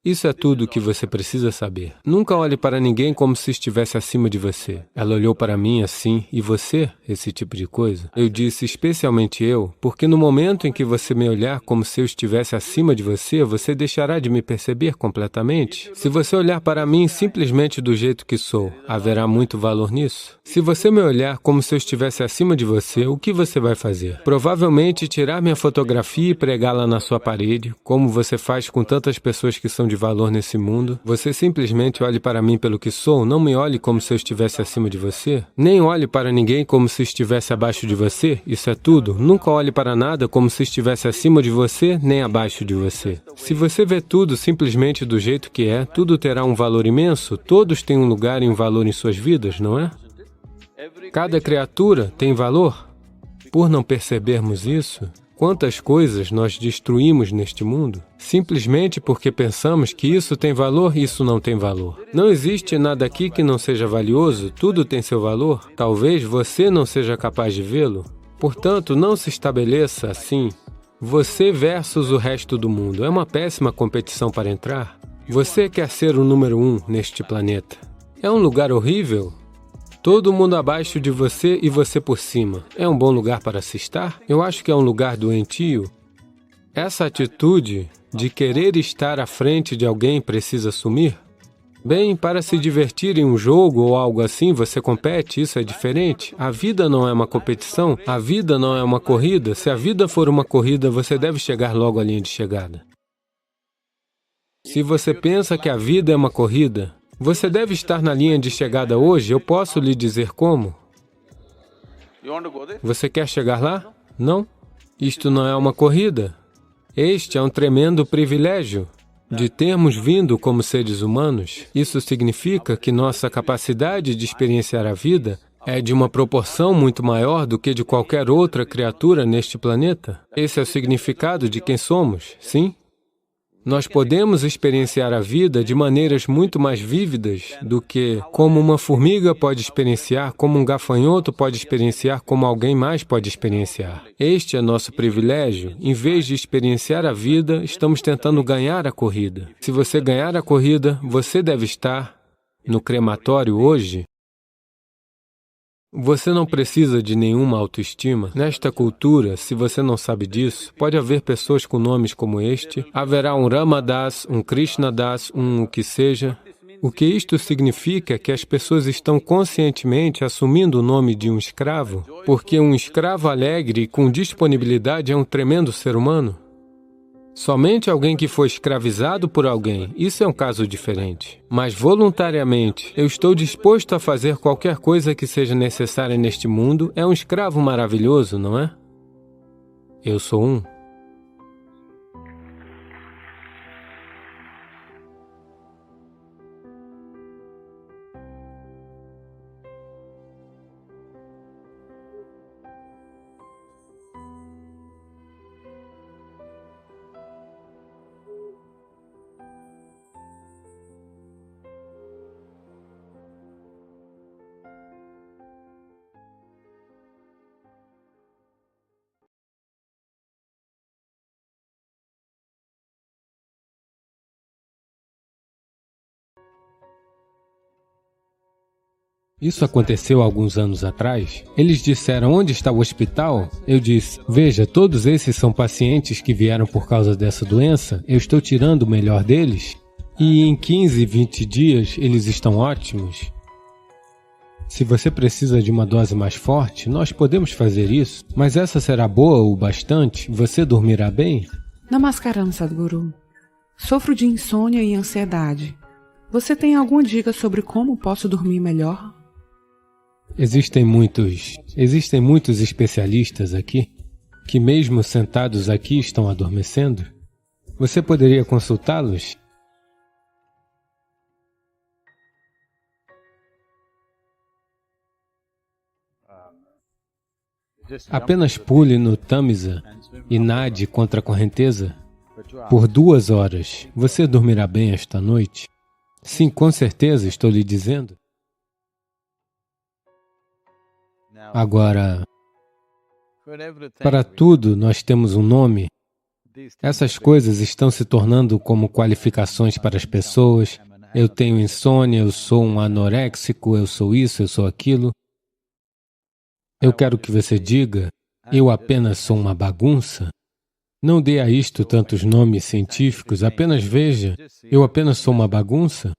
Isso é tudo o que você precisa saber. Nunca olhe para ninguém como se estivesse acima de você. Ela olhou para mim assim, e você? Esse tipo de coisa. Eu disse, especialmente eu, porque no momento em que você me olhar como se eu estivesse acima de você, você deixará de me perceber completamente. Se você olhar para mim simplesmente do jeito que sou, haverá muito valor nisso. Se você me olhar como se eu estivesse acima de você, o que você vai fazer? Provavelmente tirar minha fotografia e pregá-la na sua parede, como você faz com tantas pessoas que são de valor nesse mundo. Você simplesmente olhe para mim pelo que sou, não me olhe como se eu estivesse acima de você. Nem olhe para ninguém como se estivesse abaixo de você, isso é tudo. Nunca olhe para nada como se estivesse acima de você, nem abaixo de você. Se você vê tudo simplesmente do jeito que é, tudo terá um valor imenso, todos têm um lugar e um valor em suas vidas, não é? Cada criatura tem valor. Por não percebermos isso, quantas coisas nós destruímos neste mundo, simplesmente porque pensamos que isso tem valor e isso não tem valor. Não existe nada aqui que não seja valioso, tudo tem seu valor. Talvez você não seja capaz de vê-lo. Portanto, não se estabeleça assim, você versus o resto do mundo. É uma péssima competição para entrar. Você quer ser o número 1 neste planeta. É um lugar horrível? Todo mundo abaixo de você e você por cima. É um bom lugar para se estar? Eu acho que é um lugar doentio. Essa atitude de querer estar à frente de alguém precisa sumir? Bem, para se divertir em um jogo ou algo assim, você compete, isso é diferente. A vida não é uma competição, a vida não é uma corrida. Se a vida for uma corrida, você deve chegar logo à linha de chegada. Se você pensa que a vida é uma corrida, você deve estar na linha de chegada hoje, eu posso lhe dizer como. Você quer chegar lá? Não? Isto não é uma corrida. Este é um tremendo privilégio de termos vindo como seres humanos. Isso significa que nossa capacidade de experienciar a vida é de uma proporção muito maior do que de qualquer outra criatura neste planeta. Esse é o significado de quem somos, sim? Nós podemos experienciar a vida de maneiras muito mais vívidas do que como uma formiga pode experienciar, como um gafanhoto pode experienciar, como alguém mais pode experienciar. Este é nosso privilégio. Em vez de experienciar a vida, estamos tentando ganhar a corrida. Se você ganhar a corrida, você deve estar no crematório hoje. Você não precisa de nenhuma autoestima. Nesta cultura, se você não sabe disso, pode haver pessoas com nomes como este, haverá um Ramadas, um Krishnadas, o que seja. O que isto significa é que as pessoas estão conscientemente assumindo o nome de um escravo, porque um escravo alegre e com disponibilidade é um tremendo ser humano. Somente alguém que foi escravizado por alguém, isso é um caso diferente. Mas voluntariamente, eu estou disposto a fazer qualquer coisa que seja necessária neste mundo, é um escravo maravilhoso, não é? Eu sou um. Isso aconteceu há alguns anos atrás. Eles disseram, onde está o hospital? Eu disse, veja, todos esses são pacientes que vieram por causa dessa doença, eu estou tirando o melhor deles. E em 15, 20 dias, eles estão ótimos. Se você precisa de uma dose mais forte, nós podemos fazer isso, mas essa será boa o bastante? Você dormirá bem? Namaskaram, Sadhguru. Sofro de insônia e ansiedade. Você tem alguma dica sobre como posso dormir melhor? Existem muitos especialistas aqui, que mesmo sentados aqui estão adormecendo. Você poderia consultá-los? Apenas pule no Tamisa e nade contra a correnteza por 2 horas. Você dormirá bem esta noite? Sim, com certeza, estou lhe dizendo. Agora, para tudo nós temos um nome. Essas coisas estão se tornando como qualificações para as pessoas. Eu tenho insônia, eu sou um anoréxico, eu sou isso, eu sou aquilo. Eu quero que você diga, eu apenas sou uma bagunça. Não dê a isto tantos nomes científicos, apenas veja, eu apenas sou uma bagunça.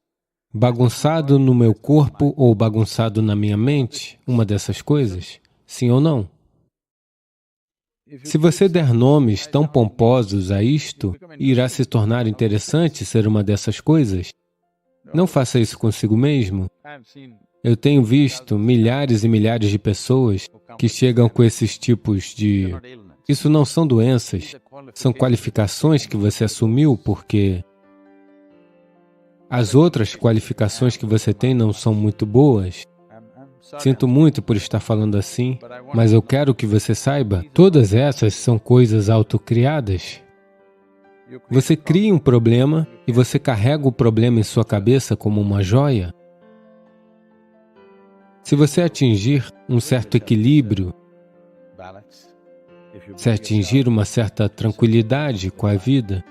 Bagunçado no meu corpo ou bagunçado na minha mente, uma dessas coisas? Sim ou não? Se você der nomes tão pomposos a isto, irá se tornar interessante ser uma dessas coisas? Não faça isso consigo mesmo. Eu tenho visto milhares e milhares de pessoas que chegam com esses tipos de... Isso não são doenças, são qualificações que você assumiu porque as outras qualificações que você tem não são muito boas. Sinto muito por estar falando assim, mas eu quero que você saiba, todas essas são coisas autocriadas. Você cria um problema e você carrega o problema em sua cabeça como uma joia. Se você atingir um certo equilíbrio, se atingir uma certa tranquilidade com a vida,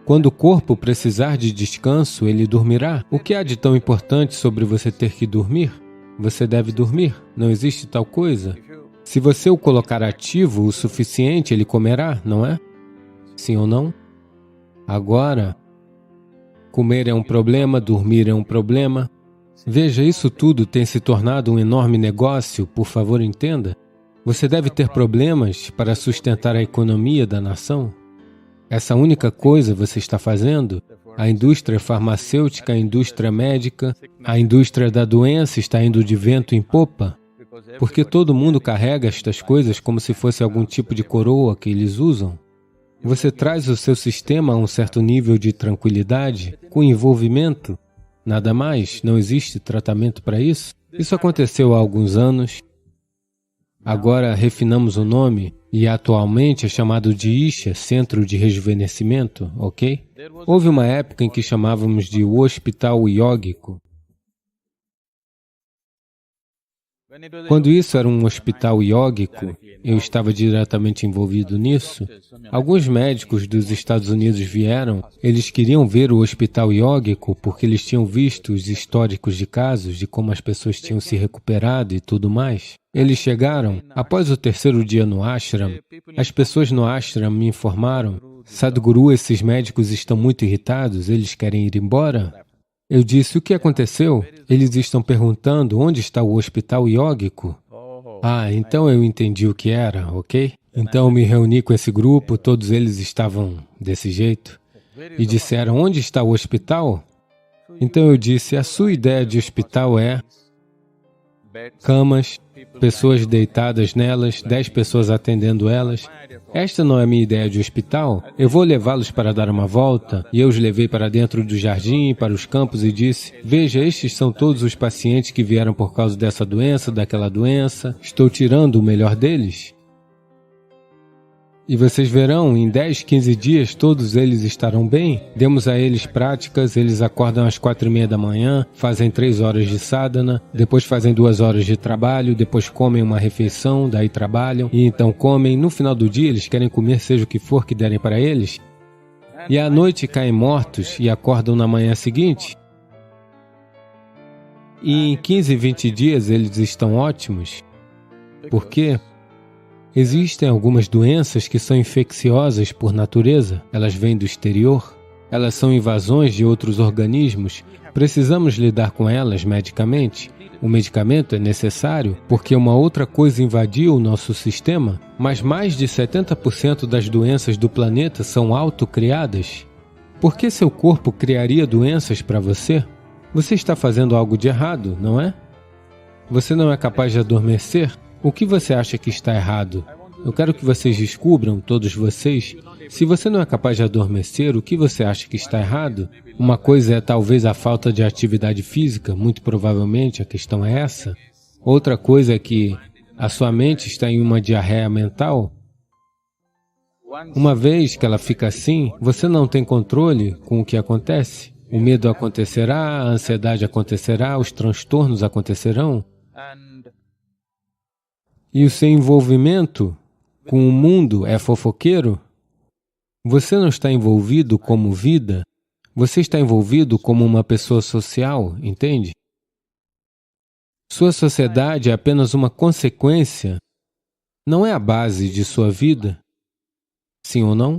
quando o corpo precisar de descanso, ele dormirá. O que há de tão importante sobre você ter que dormir? Você deve dormir, não existe tal coisa. Se você o colocar ativo o suficiente, ele comerá, não é? Sim ou não? Agora, comer é um problema, dormir é um problema. Veja, isso tudo tem se tornado um enorme negócio, por favor, entenda. Você deve ter problemas para sustentar a economia da nação. Essa única coisa você está fazendo, a indústria farmacêutica, a indústria médica, a indústria da doença está indo de vento em popa, porque todo mundo carrega estas coisas como se fosse algum tipo de coroa que eles usam. Você traz o seu sistema a um certo nível de tranquilidade, com envolvimento, nada mais, não existe tratamento para isso. Isso aconteceu há alguns anos. Agora refinamos o nome e atualmente é chamado de Isha, Centro de Rejuvenescimento, ok? Houve uma época em que chamávamos de o Hospital Iógico. Quando isso era um hospital iógico, eu estava diretamente envolvido nisso. Alguns médicos dos Estados Unidos vieram, eles queriam ver o hospital iógico porque eles tinham visto os históricos de casos, de como as pessoas tinham se recuperado e tudo mais. Eles chegaram, após o terceiro dia no ashram, as pessoas no ashram me informaram, Sadhguru, esses médicos estão muito irritados, eles querem ir embora? Eu disse, o que aconteceu? Eles estão perguntando onde está o hospital iógico. Ah, então eu entendi o que era, ok? Então eu me reuni com esse grupo, todos eles estavam desse jeito, e disseram, onde está o hospital? Então eu disse, a sua ideia de hospital é camas, pessoas deitadas nelas, 10 pessoas atendendo elas. Esta não é a minha ideia de hospital. Eu vou levá-los para dar uma volta. E eu os levei para dentro do jardim, para os campos e disse, veja, estes são todos os pacientes que vieram por causa dessa doença, daquela doença. Estou tirando o melhor deles. E vocês verão, em 10, 15 dias, todos eles estarão bem. Demos a eles práticas, eles acordam às 4:30 da manhã, fazem 3 horas de sadhana, depois fazem 2 horas de trabalho, depois comem uma refeição, daí trabalham, e então comem. No final do dia, eles querem comer seja o que for que derem para eles. E à noite caem mortos e acordam na manhã seguinte. E em 15, 20 dias, eles estão ótimos. Por quê? Existem algumas doenças que são infecciosas por natureza, elas vêm do exterior, elas são invasões de outros organismos, precisamos lidar com elas medicamente. O medicamento é necessário porque uma outra coisa invadiu o nosso sistema, mas mais de 70% das doenças do planeta são autocriadas. Por que seu corpo criaria doenças para você? Você está fazendo algo de errado, não é? Você não é capaz de adormecer? O que você acha que está errado? Eu quero que vocês descubram, todos vocês, se você não é capaz de adormecer, o que você acha que está errado? Uma coisa é talvez a falta de atividade física, muito provavelmente a questão é essa. Outra coisa é que a sua mente está em uma diarreia mental. Uma vez que ela fica assim, você não tem controle com o que acontece. O medo acontecerá, a ansiedade acontecerá, os transtornos acontecerão. E o seu envolvimento com o mundo é fofoqueiro? Você não está envolvido como vida, você está envolvido como uma pessoa social, entende? Sua sociedade é apenas uma consequência, não é a base de sua vida. Sim ou não?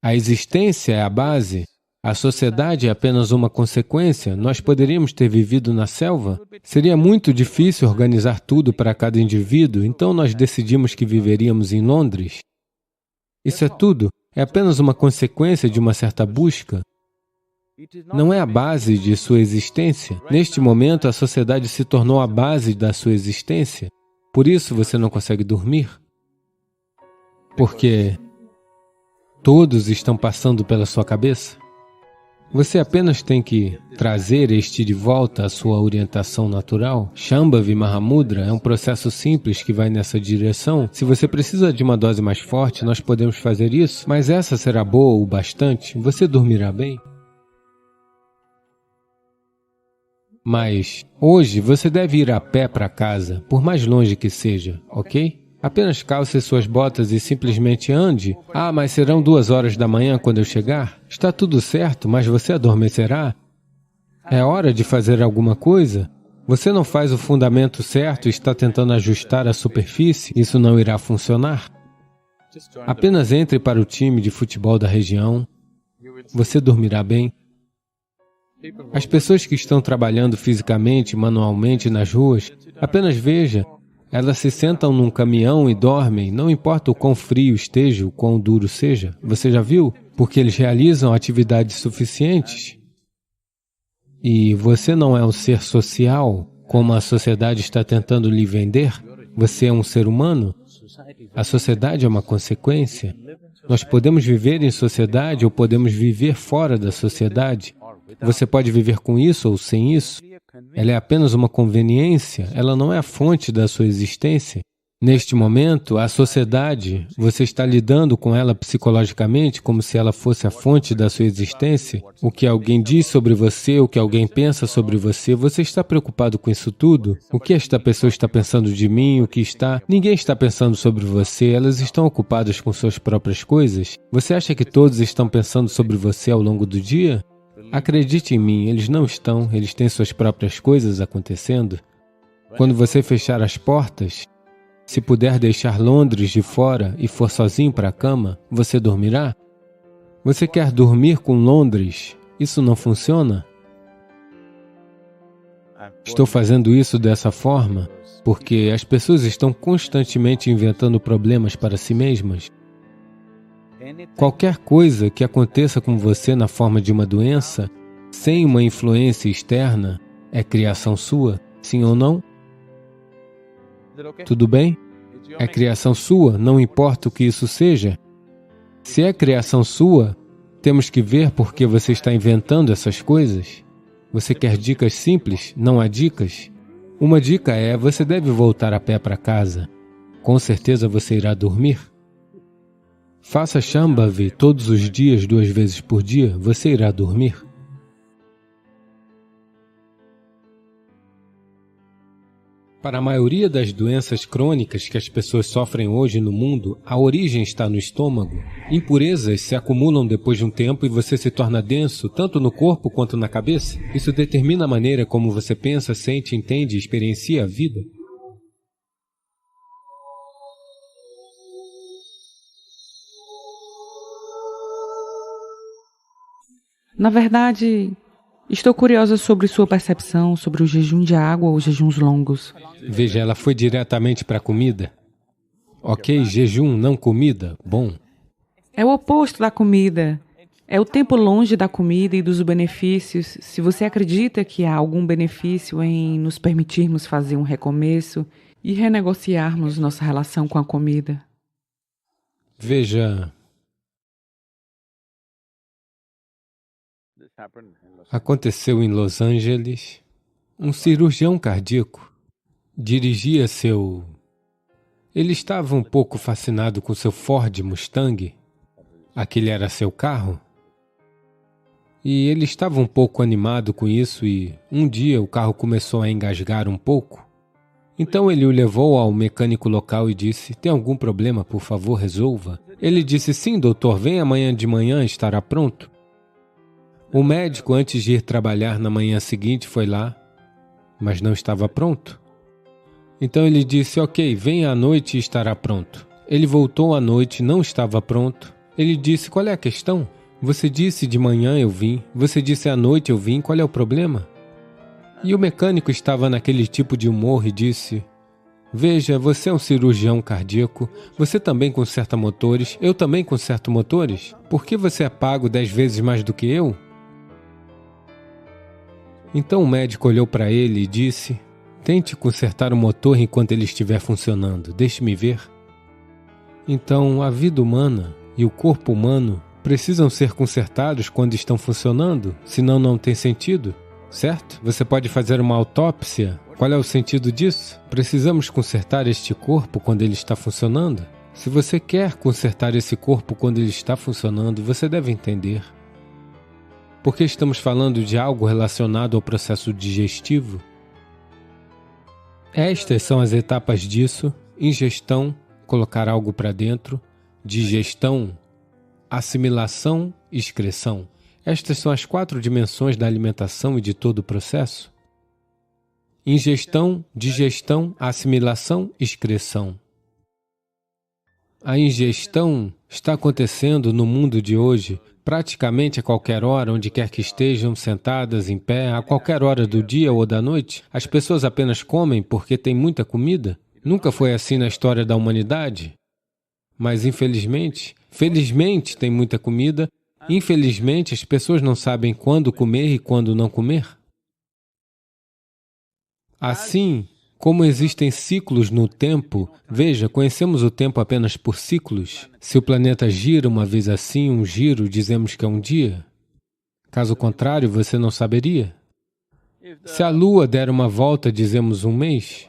A existência é a base. A sociedade é apenas uma consequência. Nós poderíamos ter vivido na selva? Seria muito difícil organizar tudo para cada indivíduo, então nós decidimos que viveríamos em Londres. Isso é tudo. É apenas uma consequência de uma certa busca. Não é a base de sua existência. Neste momento, a sociedade se tornou a base da sua existência. Por isso você não consegue dormir. Porque todos estão passando pela sua cabeça. Você apenas tem que trazer este de volta à sua orientação natural. Shambhavi Mahamudra é um processo simples que vai nessa direção. Se você precisa de uma dose mais forte, nós podemos fazer isso, mas essa será boa o bastante. Você dormirá bem. Mas hoje você deve ir a pé para casa, por mais longe que seja, ok? Apenas calce suas botas e simplesmente ande. Ah, mas serão 2 horas da manhã quando eu chegar? Está tudo certo, mas você adormecerá? É hora de fazer alguma coisa? Você não faz o fundamento certo e está tentando ajustar a superfície? Isso não irá funcionar. Apenas entre para o time de futebol da região. Você dormirá bem. As pessoas que estão trabalhando fisicamente, manualmente nas ruas, apenas veja, elas se sentam num caminhão e dormem, não importa o quão frio esteja, o quão duro seja. Você já viu? Porque eles realizam atividades suficientes. E você não é um ser social, como a sociedade está tentando lhe vender. Você é um ser humano. A sociedade é uma consequência. Nós podemos viver em sociedade ou podemos viver fora da sociedade. Você pode viver com isso ou sem isso. Ela é apenas uma conveniência, ela não é a fonte da sua existência. Neste momento, a sociedade, você está lidando com ela psicologicamente como se ela fosse a fonte da sua existência. O que alguém diz sobre você, o que alguém pensa sobre você, você está preocupado com isso tudo? O que esta pessoa está pensando de mim, o que está... Ninguém está pensando sobre você, elas estão ocupadas com suas próprias coisas. Você acha que todos estão pensando sobre você ao longo do dia? Acredite em mim, eles não estão, eles têm suas próprias coisas acontecendo. Quando você fechar as portas, se puder deixar Londres de fora e for sozinho para a cama, você dormirá? Você quer dormir com Londres? Isso não funciona? Estou fazendo isso dessa forma porque as pessoas estão constantemente inventando problemas para si mesmas. Qualquer coisa que aconteça com você na forma de uma doença, sem uma influência externa, é criação sua, sim ou não? Tudo bem? É criação sua, não importa o que isso seja. Se é criação sua, temos que ver por que você está inventando essas coisas. Você quer dicas simples? Não há dicas. Uma dica é, você deve voltar a pé para casa. Com certeza você irá dormir. Faça Shambhavi todos os dias, 2 vezes por dia, você irá dormir. Para a maioria das doenças crônicas que as pessoas sofrem hoje no mundo, a origem está no estômago. Impurezas se acumulam depois de um tempo e você se torna denso, tanto no corpo quanto na cabeça. Isso determina a maneira como você pensa, sente, entende e experiencia a vida. Na verdade, estou curiosa sobre sua percepção sobre o jejum de água ou jejuns longos. Veja, ela foi diretamente para a comida. Ok, jejum, não comida, bom. É o oposto da comida. É o tempo longe da comida e dos benefícios. Se você acredita que há algum benefício em nos permitirmos fazer um recomeço e renegociarmos nossa relação com a comida. Veja, aconteceu em Los Angeles, um cirurgião cardíaco dirigia seu... Ele estava um pouco fascinado com seu Ford Mustang, aquele era seu carro, e ele estava um pouco animado com isso e um dia o carro começou a engasgar um pouco. Então ele o levou ao mecânico local e disse, tem algum problema, por favor, resolva. Ele disse, sim, doutor, vem amanhã de manhã, estará pronto. O médico, antes de ir trabalhar na manhã seguinte, foi lá, mas não estava pronto. Então ele disse, ok, venha à noite e estará pronto. Ele voltou à noite, não estava pronto. Ele disse, qual é a questão? Você disse de manhã eu vim, você disse à noite eu vim, qual é o problema? E o mecânico estava naquele tipo de humor e disse, veja, você é um cirurgião cardíaco, você também conserta motores, eu também conserto motores. Por que você é pago 10 vezes mais do que eu? Então o médico olhou para ele e disse, tente consertar o motor enquanto ele estiver funcionando, deixe-me ver. Então a vida humana e o corpo humano precisam ser consertados quando estão funcionando, senão não tem sentido, certo? Você pode fazer uma autópsia. Qual é o sentido disso? Precisamos consertar este corpo quando ele está funcionando? Se você quer consertar esse corpo quando ele está funcionando, você deve entender. Porque estamos falando de algo relacionado ao processo digestivo. Estas são as etapas disso: ingestão, colocar algo para dentro; digestão, assimilação, excreção. Estas são as 4 dimensões da alimentação e de todo o processo. Ingestão, digestão, assimilação, excreção. A ingestão está acontecendo no mundo de hoje, praticamente a qualquer hora, onde quer que estejam, sentadas, em pé, a qualquer hora do dia ou da noite. As pessoas apenas comem porque tem muita comida. Nunca foi assim na história da humanidade. Mas infelizmente, felizmente tem muita comida. Infelizmente, as pessoas não sabem quando comer e quando não comer. Assim, como existem ciclos no tempo, veja, conhecemos o tempo apenas por ciclos. Se o planeta gira uma vez assim, um giro, dizemos que é um dia. Caso contrário, você não saberia. Se a Lua der uma volta, dizemos um mês.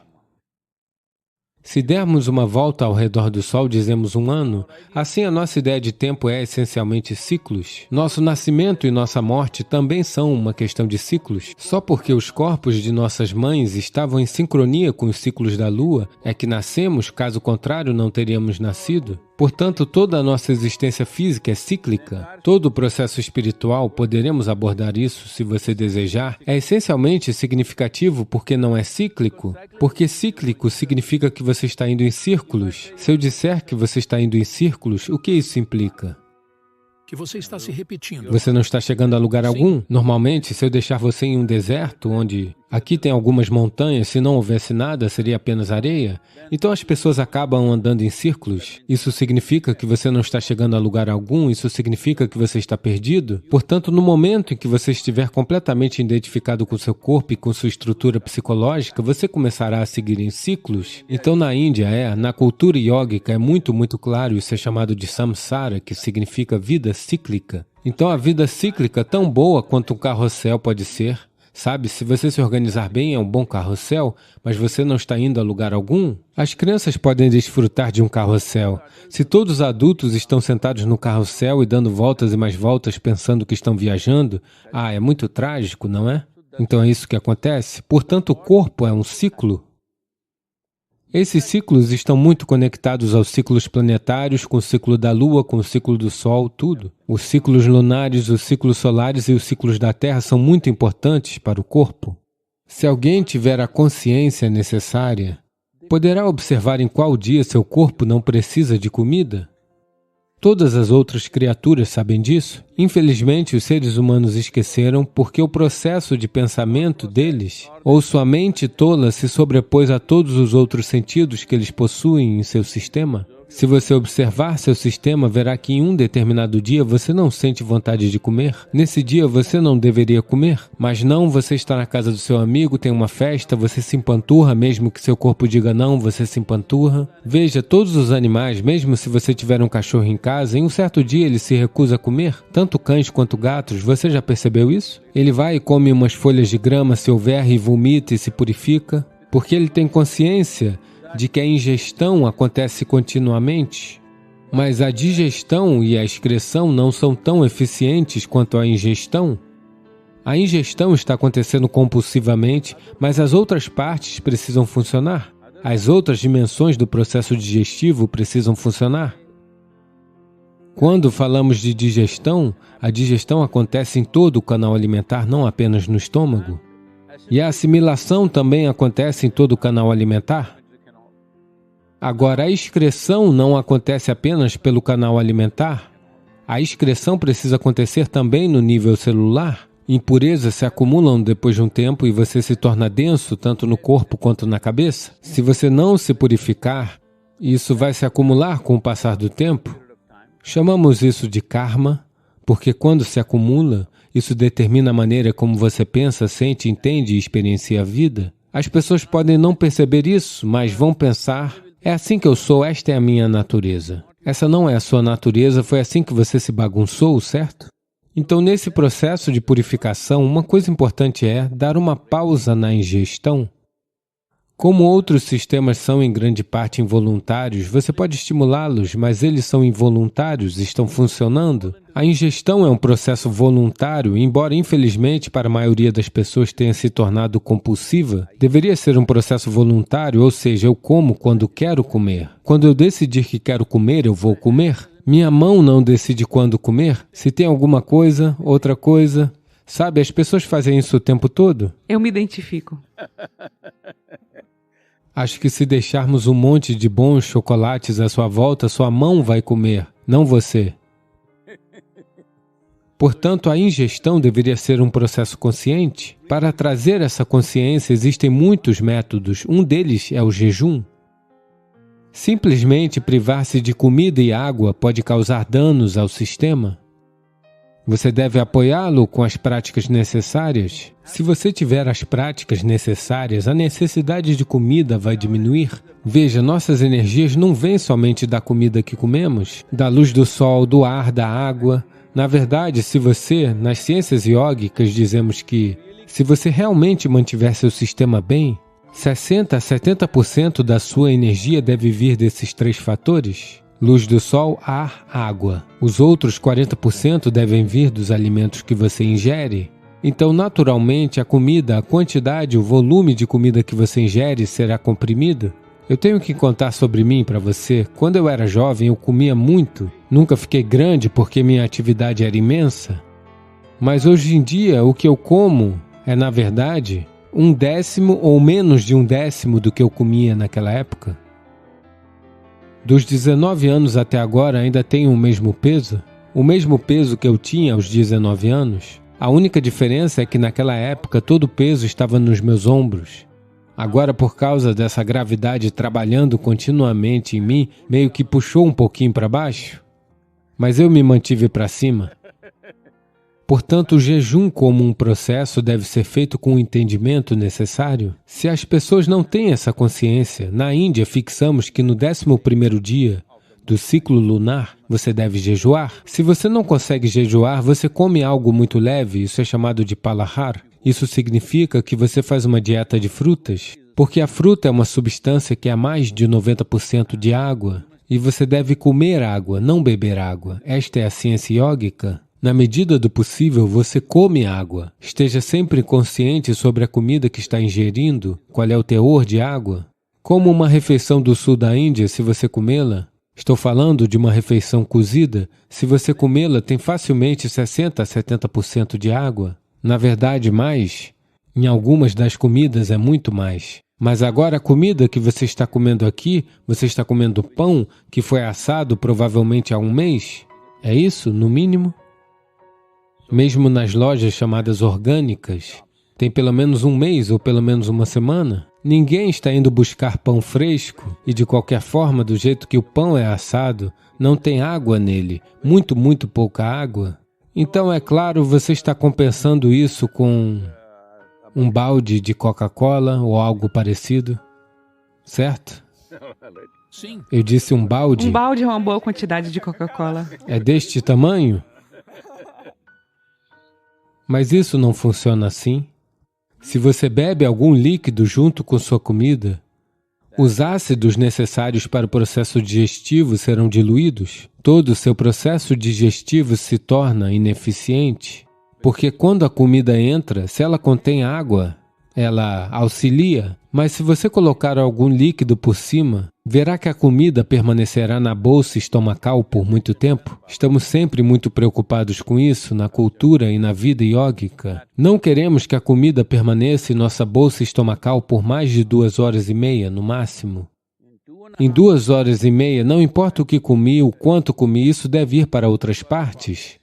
Se dermos uma volta ao redor do Sol, dizemos um ano. Assim, a nossa ideia de tempo é essencialmente ciclos. Nosso nascimento e nossa morte também são uma questão de ciclos. Só porque os corpos de nossas mães estavam em sincronia com os ciclos da Lua, é que nascemos, caso contrário, não teríamos nascido. Portanto, toda a nossa existência física é cíclica. Todo o processo espiritual, poderemos abordar isso se você desejar, é essencialmente significativo porque não é cíclico. Porque cíclico significa que você está indo em círculos. Se eu disser que você está indo em círculos, o que isso implica? Que você está se repetindo. Você não está chegando a lugar algum? Normalmente, se eu deixar você em um deserto, onde aqui tem algumas montanhas, se não houvesse nada, seria apenas areia. Então as pessoas acabam andando em círculos. Isso significa que você não está chegando a lugar algum? Isso significa que você está perdido? Portanto, no momento em que você estiver completamente identificado com seu corpo e com sua estrutura psicológica, você começará a seguir em ciclos. Então na Índia, na cultura yógica, é muito claro, isso é chamado de samsara, que significa vida cíclica. Então a vida cíclica, tão boa quanto um carrossel pode ser. Sabe, se você se organizar bem, é um bom carrossel, mas você não está indo a lugar algum? As crianças podem desfrutar de um carrossel. Se todos os adultos estão sentados no carrossel e dando voltas e mais voltas pensando que estão viajando, é muito trágico, não é? Então é isso que acontece. Portanto, o corpo é um ciclo. Esses ciclos estão muito conectados aos ciclos planetários, com o ciclo da Lua, com o ciclo do Sol, tudo. Os ciclos lunares, os ciclos solares e os ciclos da Terra são muito importantes para o corpo. Se alguém tiver a consciência necessária, poderá observar em qual dia seu corpo não precisa de comida. Todas as outras criaturas sabem disso. Infelizmente, os seres humanos esqueceram porque o processo de pensamento deles, ou sua mente tola, se sobrepôs a todos os outros sentidos que eles possuem em seu sistema. Se você observar seu sistema, verá que em um determinado dia você não sente vontade de comer. Nesse dia você não deveria comer, mas não, você está na casa do seu amigo, tem uma festa, você se empanturra, mesmo que seu corpo diga não, você se empanturra. Veja, todos os animais, mesmo se você tiver um cachorro em casa, em um certo dia ele se recusa a comer, tanto cães quanto gatos, você já percebeu isso? Ele vai e come umas folhas de grama se houver e vomita e se purifica, porque ele tem consciência de que a ingestão acontece continuamente, mas a digestão e a excreção não são tão eficientes quanto a ingestão. A ingestão está acontecendo compulsivamente, mas as outras partes precisam funcionar. As outras dimensões do processo digestivo precisam funcionar. Quando falamos de digestão, a digestão acontece em todo o canal alimentar, não apenas no estômago. E a assimilação também acontece em todo o canal alimentar. Agora, a excreção não acontece apenas pelo canal alimentar. A excreção precisa acontecer também no nível celular. Impurezas se acumulam depois de um tempo e você se torna denso tanto no corpo quanto na cabeça. Se você não se purificar, isso vai se acumular com o passar do tempo. Chamamos isso de karma, porque quando se acumula, isso determina a maneira como você pensa, sente, entende e experiencia a vida. As pessoas podem não perceber isso, mas vão pensar: é assim que eu sou, esta é a minha natureza. Essa não é a sua natureza, foi assim que você se bagunçou, certo? Então, nesse processo de purificação, uma coisa importante é dar uma pausa na ingestão. Como outros sistemas são em grande parte involuntários, você pode estimulá-los, mas eles são involuntários, estão funcionando. A ingestão é um processo voluntário, embora infelizmente para a maioria das pessoas tenha se tornado compulsiva, deveria ser um processo voluntário, ou seja, eu como quando quero comer. Quando eu decidir que quero comer, eu vou comer. Minha mão não decide quando comer. Se tem alguma coisa, outra coisa. Sabe, as pessoas fazem isso o tempo todo. Eu me identifico. Acho que se deixarmos um monte de bons chocolates à sua volta, sua mão vai comer, não você. Portanto, a ingestão deveria ser um processo consciente. Para trazer essa consciência, existem muitos métodos. Um deles é o jejum. Simplesmente privar-se de comida e água pode causar danos ao sistema. Você deve apoiá-lo com as práticas necessárias. Se você tiver as práticas necessárias, a necessidade de comida vai diminuir. Veja, nossas energias não vêm somente da comida que comemos, da luz do sol, do ar, da água. Na verdade, nas ciências iógicas, dizemos que se você realmente mantiver seu sistema bem, 60 a 70% da sua energia deve vir desses 3 fatores. Luz do sol, ar, água. Os outros 40% devem vir dos alimentos que você ingere. Então, naturalmente, a comida, a quantidade, o volume de comida que você ingere será comprimido. Eu tenho que contar sobre mim para você. Quando eu era jovem, eu comia muito. Nunca fiquei grande porque minha atividade era imensa. Mas hoje em dia, o que eu como é, na verdade, 1/10 ou menos de 1/10 do que eu comia naquela época. Dos 19 anos até agora ainda tenho o mesmo peso? O mesmo peso que eu tinha aos 19 anos? A única diferença é que naquela época todo o peso estava nos meus ombros. Agora, por causa dessa gravidade trabalhando continuamente em mim, meio que puxou um pouquinho para baixo. Mas eu me mantive para cima. Portanto, o jejum como um processo deve ser feito com o entendimento necessário. Se as pessoas não têm essa consciência, na Índia fixamos que no 11º dia do ciclo lunar, você deve jejuar. Se você não consegue jejuar, você come algo muito leve, isso é chamado de palahar. Isso significa que você faz uma dieta de frutas, porque a fruta é uma substância que é mais de 90% de água, e você deve comer água, não beber água. Esta é a ciência iógica. Na medida do possível, você come água. Esteja sempre consciente sobre a comida que está ingerindo, qual é o teor de água. Como uma refeição do sul da Índia, se você comê-la, estou falando de uma refeição cozida, se você comê-la tem facilmente 60 a 70% de água. Na verdade, mais. Em algumas das comidas é muito mais. Mas agora a comida que você está comendo aqui, você está comendo pão que foi assado provavelmente há um mês? É isso, no mínimo? Mesmo nas lojas chamadas orgânicas, tem pelo menos um mês ou pelo menos uma semana. Ninguém está indo buscar pão fresco e, de qualquer forma, do jeito que o pão é assado, não tem água nele, muito pouca água. Então, é claro, você está compensando isso com um balde de Coca-Cola ou algo parecido, certo? Sim. Eu disse um balde. Um balde é uma boa quantidade de Coca-Cola. É deste tamanho? Mas isso não funciona assim. Se você bebe algum líquido junto com sua comida, os ácidos necessários para o processo digestivo serão diluídos. Todo o seu processo digestivo se torna ineficiente, porque quando a comida entra, se ela contém água, ela auxilia, mas se você colocar algum líquido por cima, verá que a comida permanecerá na bolsa estomacal por muito tempo. Estamos sempre muito preocupados com isso na cultura e na vida iógica. Não queremos que a comida permaneça em nossa bolsa estomacal por mais de 2 horas e meia, no máximo. Em 2 horas e meia, não importa o que comi, o quanto comi, isso deve ir para outras partes.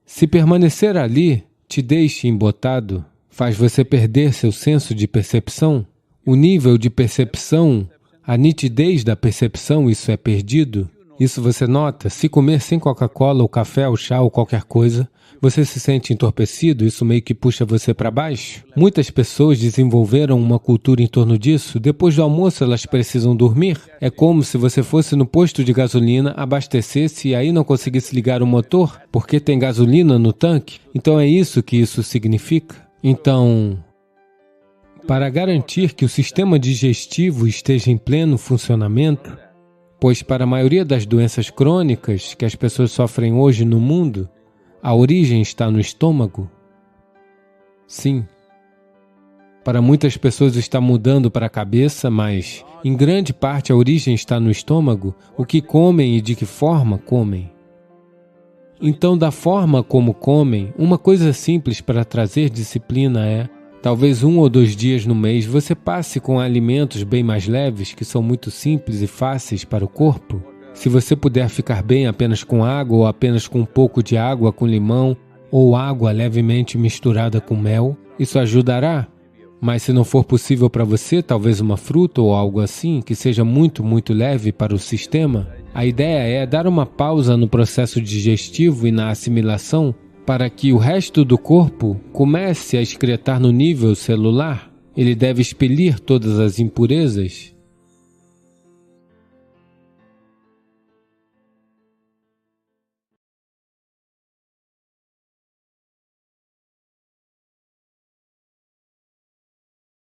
Se permanecer ali, te deixe embotado, faz você perder seu senso de percepção. O nível de percepção, a nitidez da percepção, isso é perdido. Isso você nota? Se comer sem Coca-Cola, ou café, ou chá, ou qualquer coisa, você se sente entorpecido, isso meio que puxa você para baixo? Muitas pessoas desenvolveram uma cultura em torno disso. Depois do almoço, elas precisam dormir. É como se você fosse no posto de gasolina, abastecesse e aí não conseguisse ligar o motor, porque tem gasolina no tanque. Então é isso que isso significa. Então, para garantir que o sistema digestivo esteja em pleno funcionamento, pois para a maioria das doenças crônicas que as pessoas sofrem hoje no mundo, a origem está no estômago? Sim. Para muitas pessoas está mudando para a cabeça, mas em grande parte a origem está no estômago, o que comem e de que forma comem. Então, da forma como comem, uma coisa simples para trazer disciplina é: talvez 1 ou 2 dias no mês você passe com alimentos bem mais leves, que são muito simples e fáceis para o corpo. Se você puder ficar bem apenas com água ou apenas com um pouco de água com limão ou água levemente misturada com mel, isso ajudará. Mas se não for possível para você, talvez uma fruta ou algo assim, que seja muito, muito leve para o sistema. A ideia é dar uma pausa no processo digestivo e na assimilação para que o resto do corpo comece a excretar no nível celular. Ele deve expelir todas as impurezas.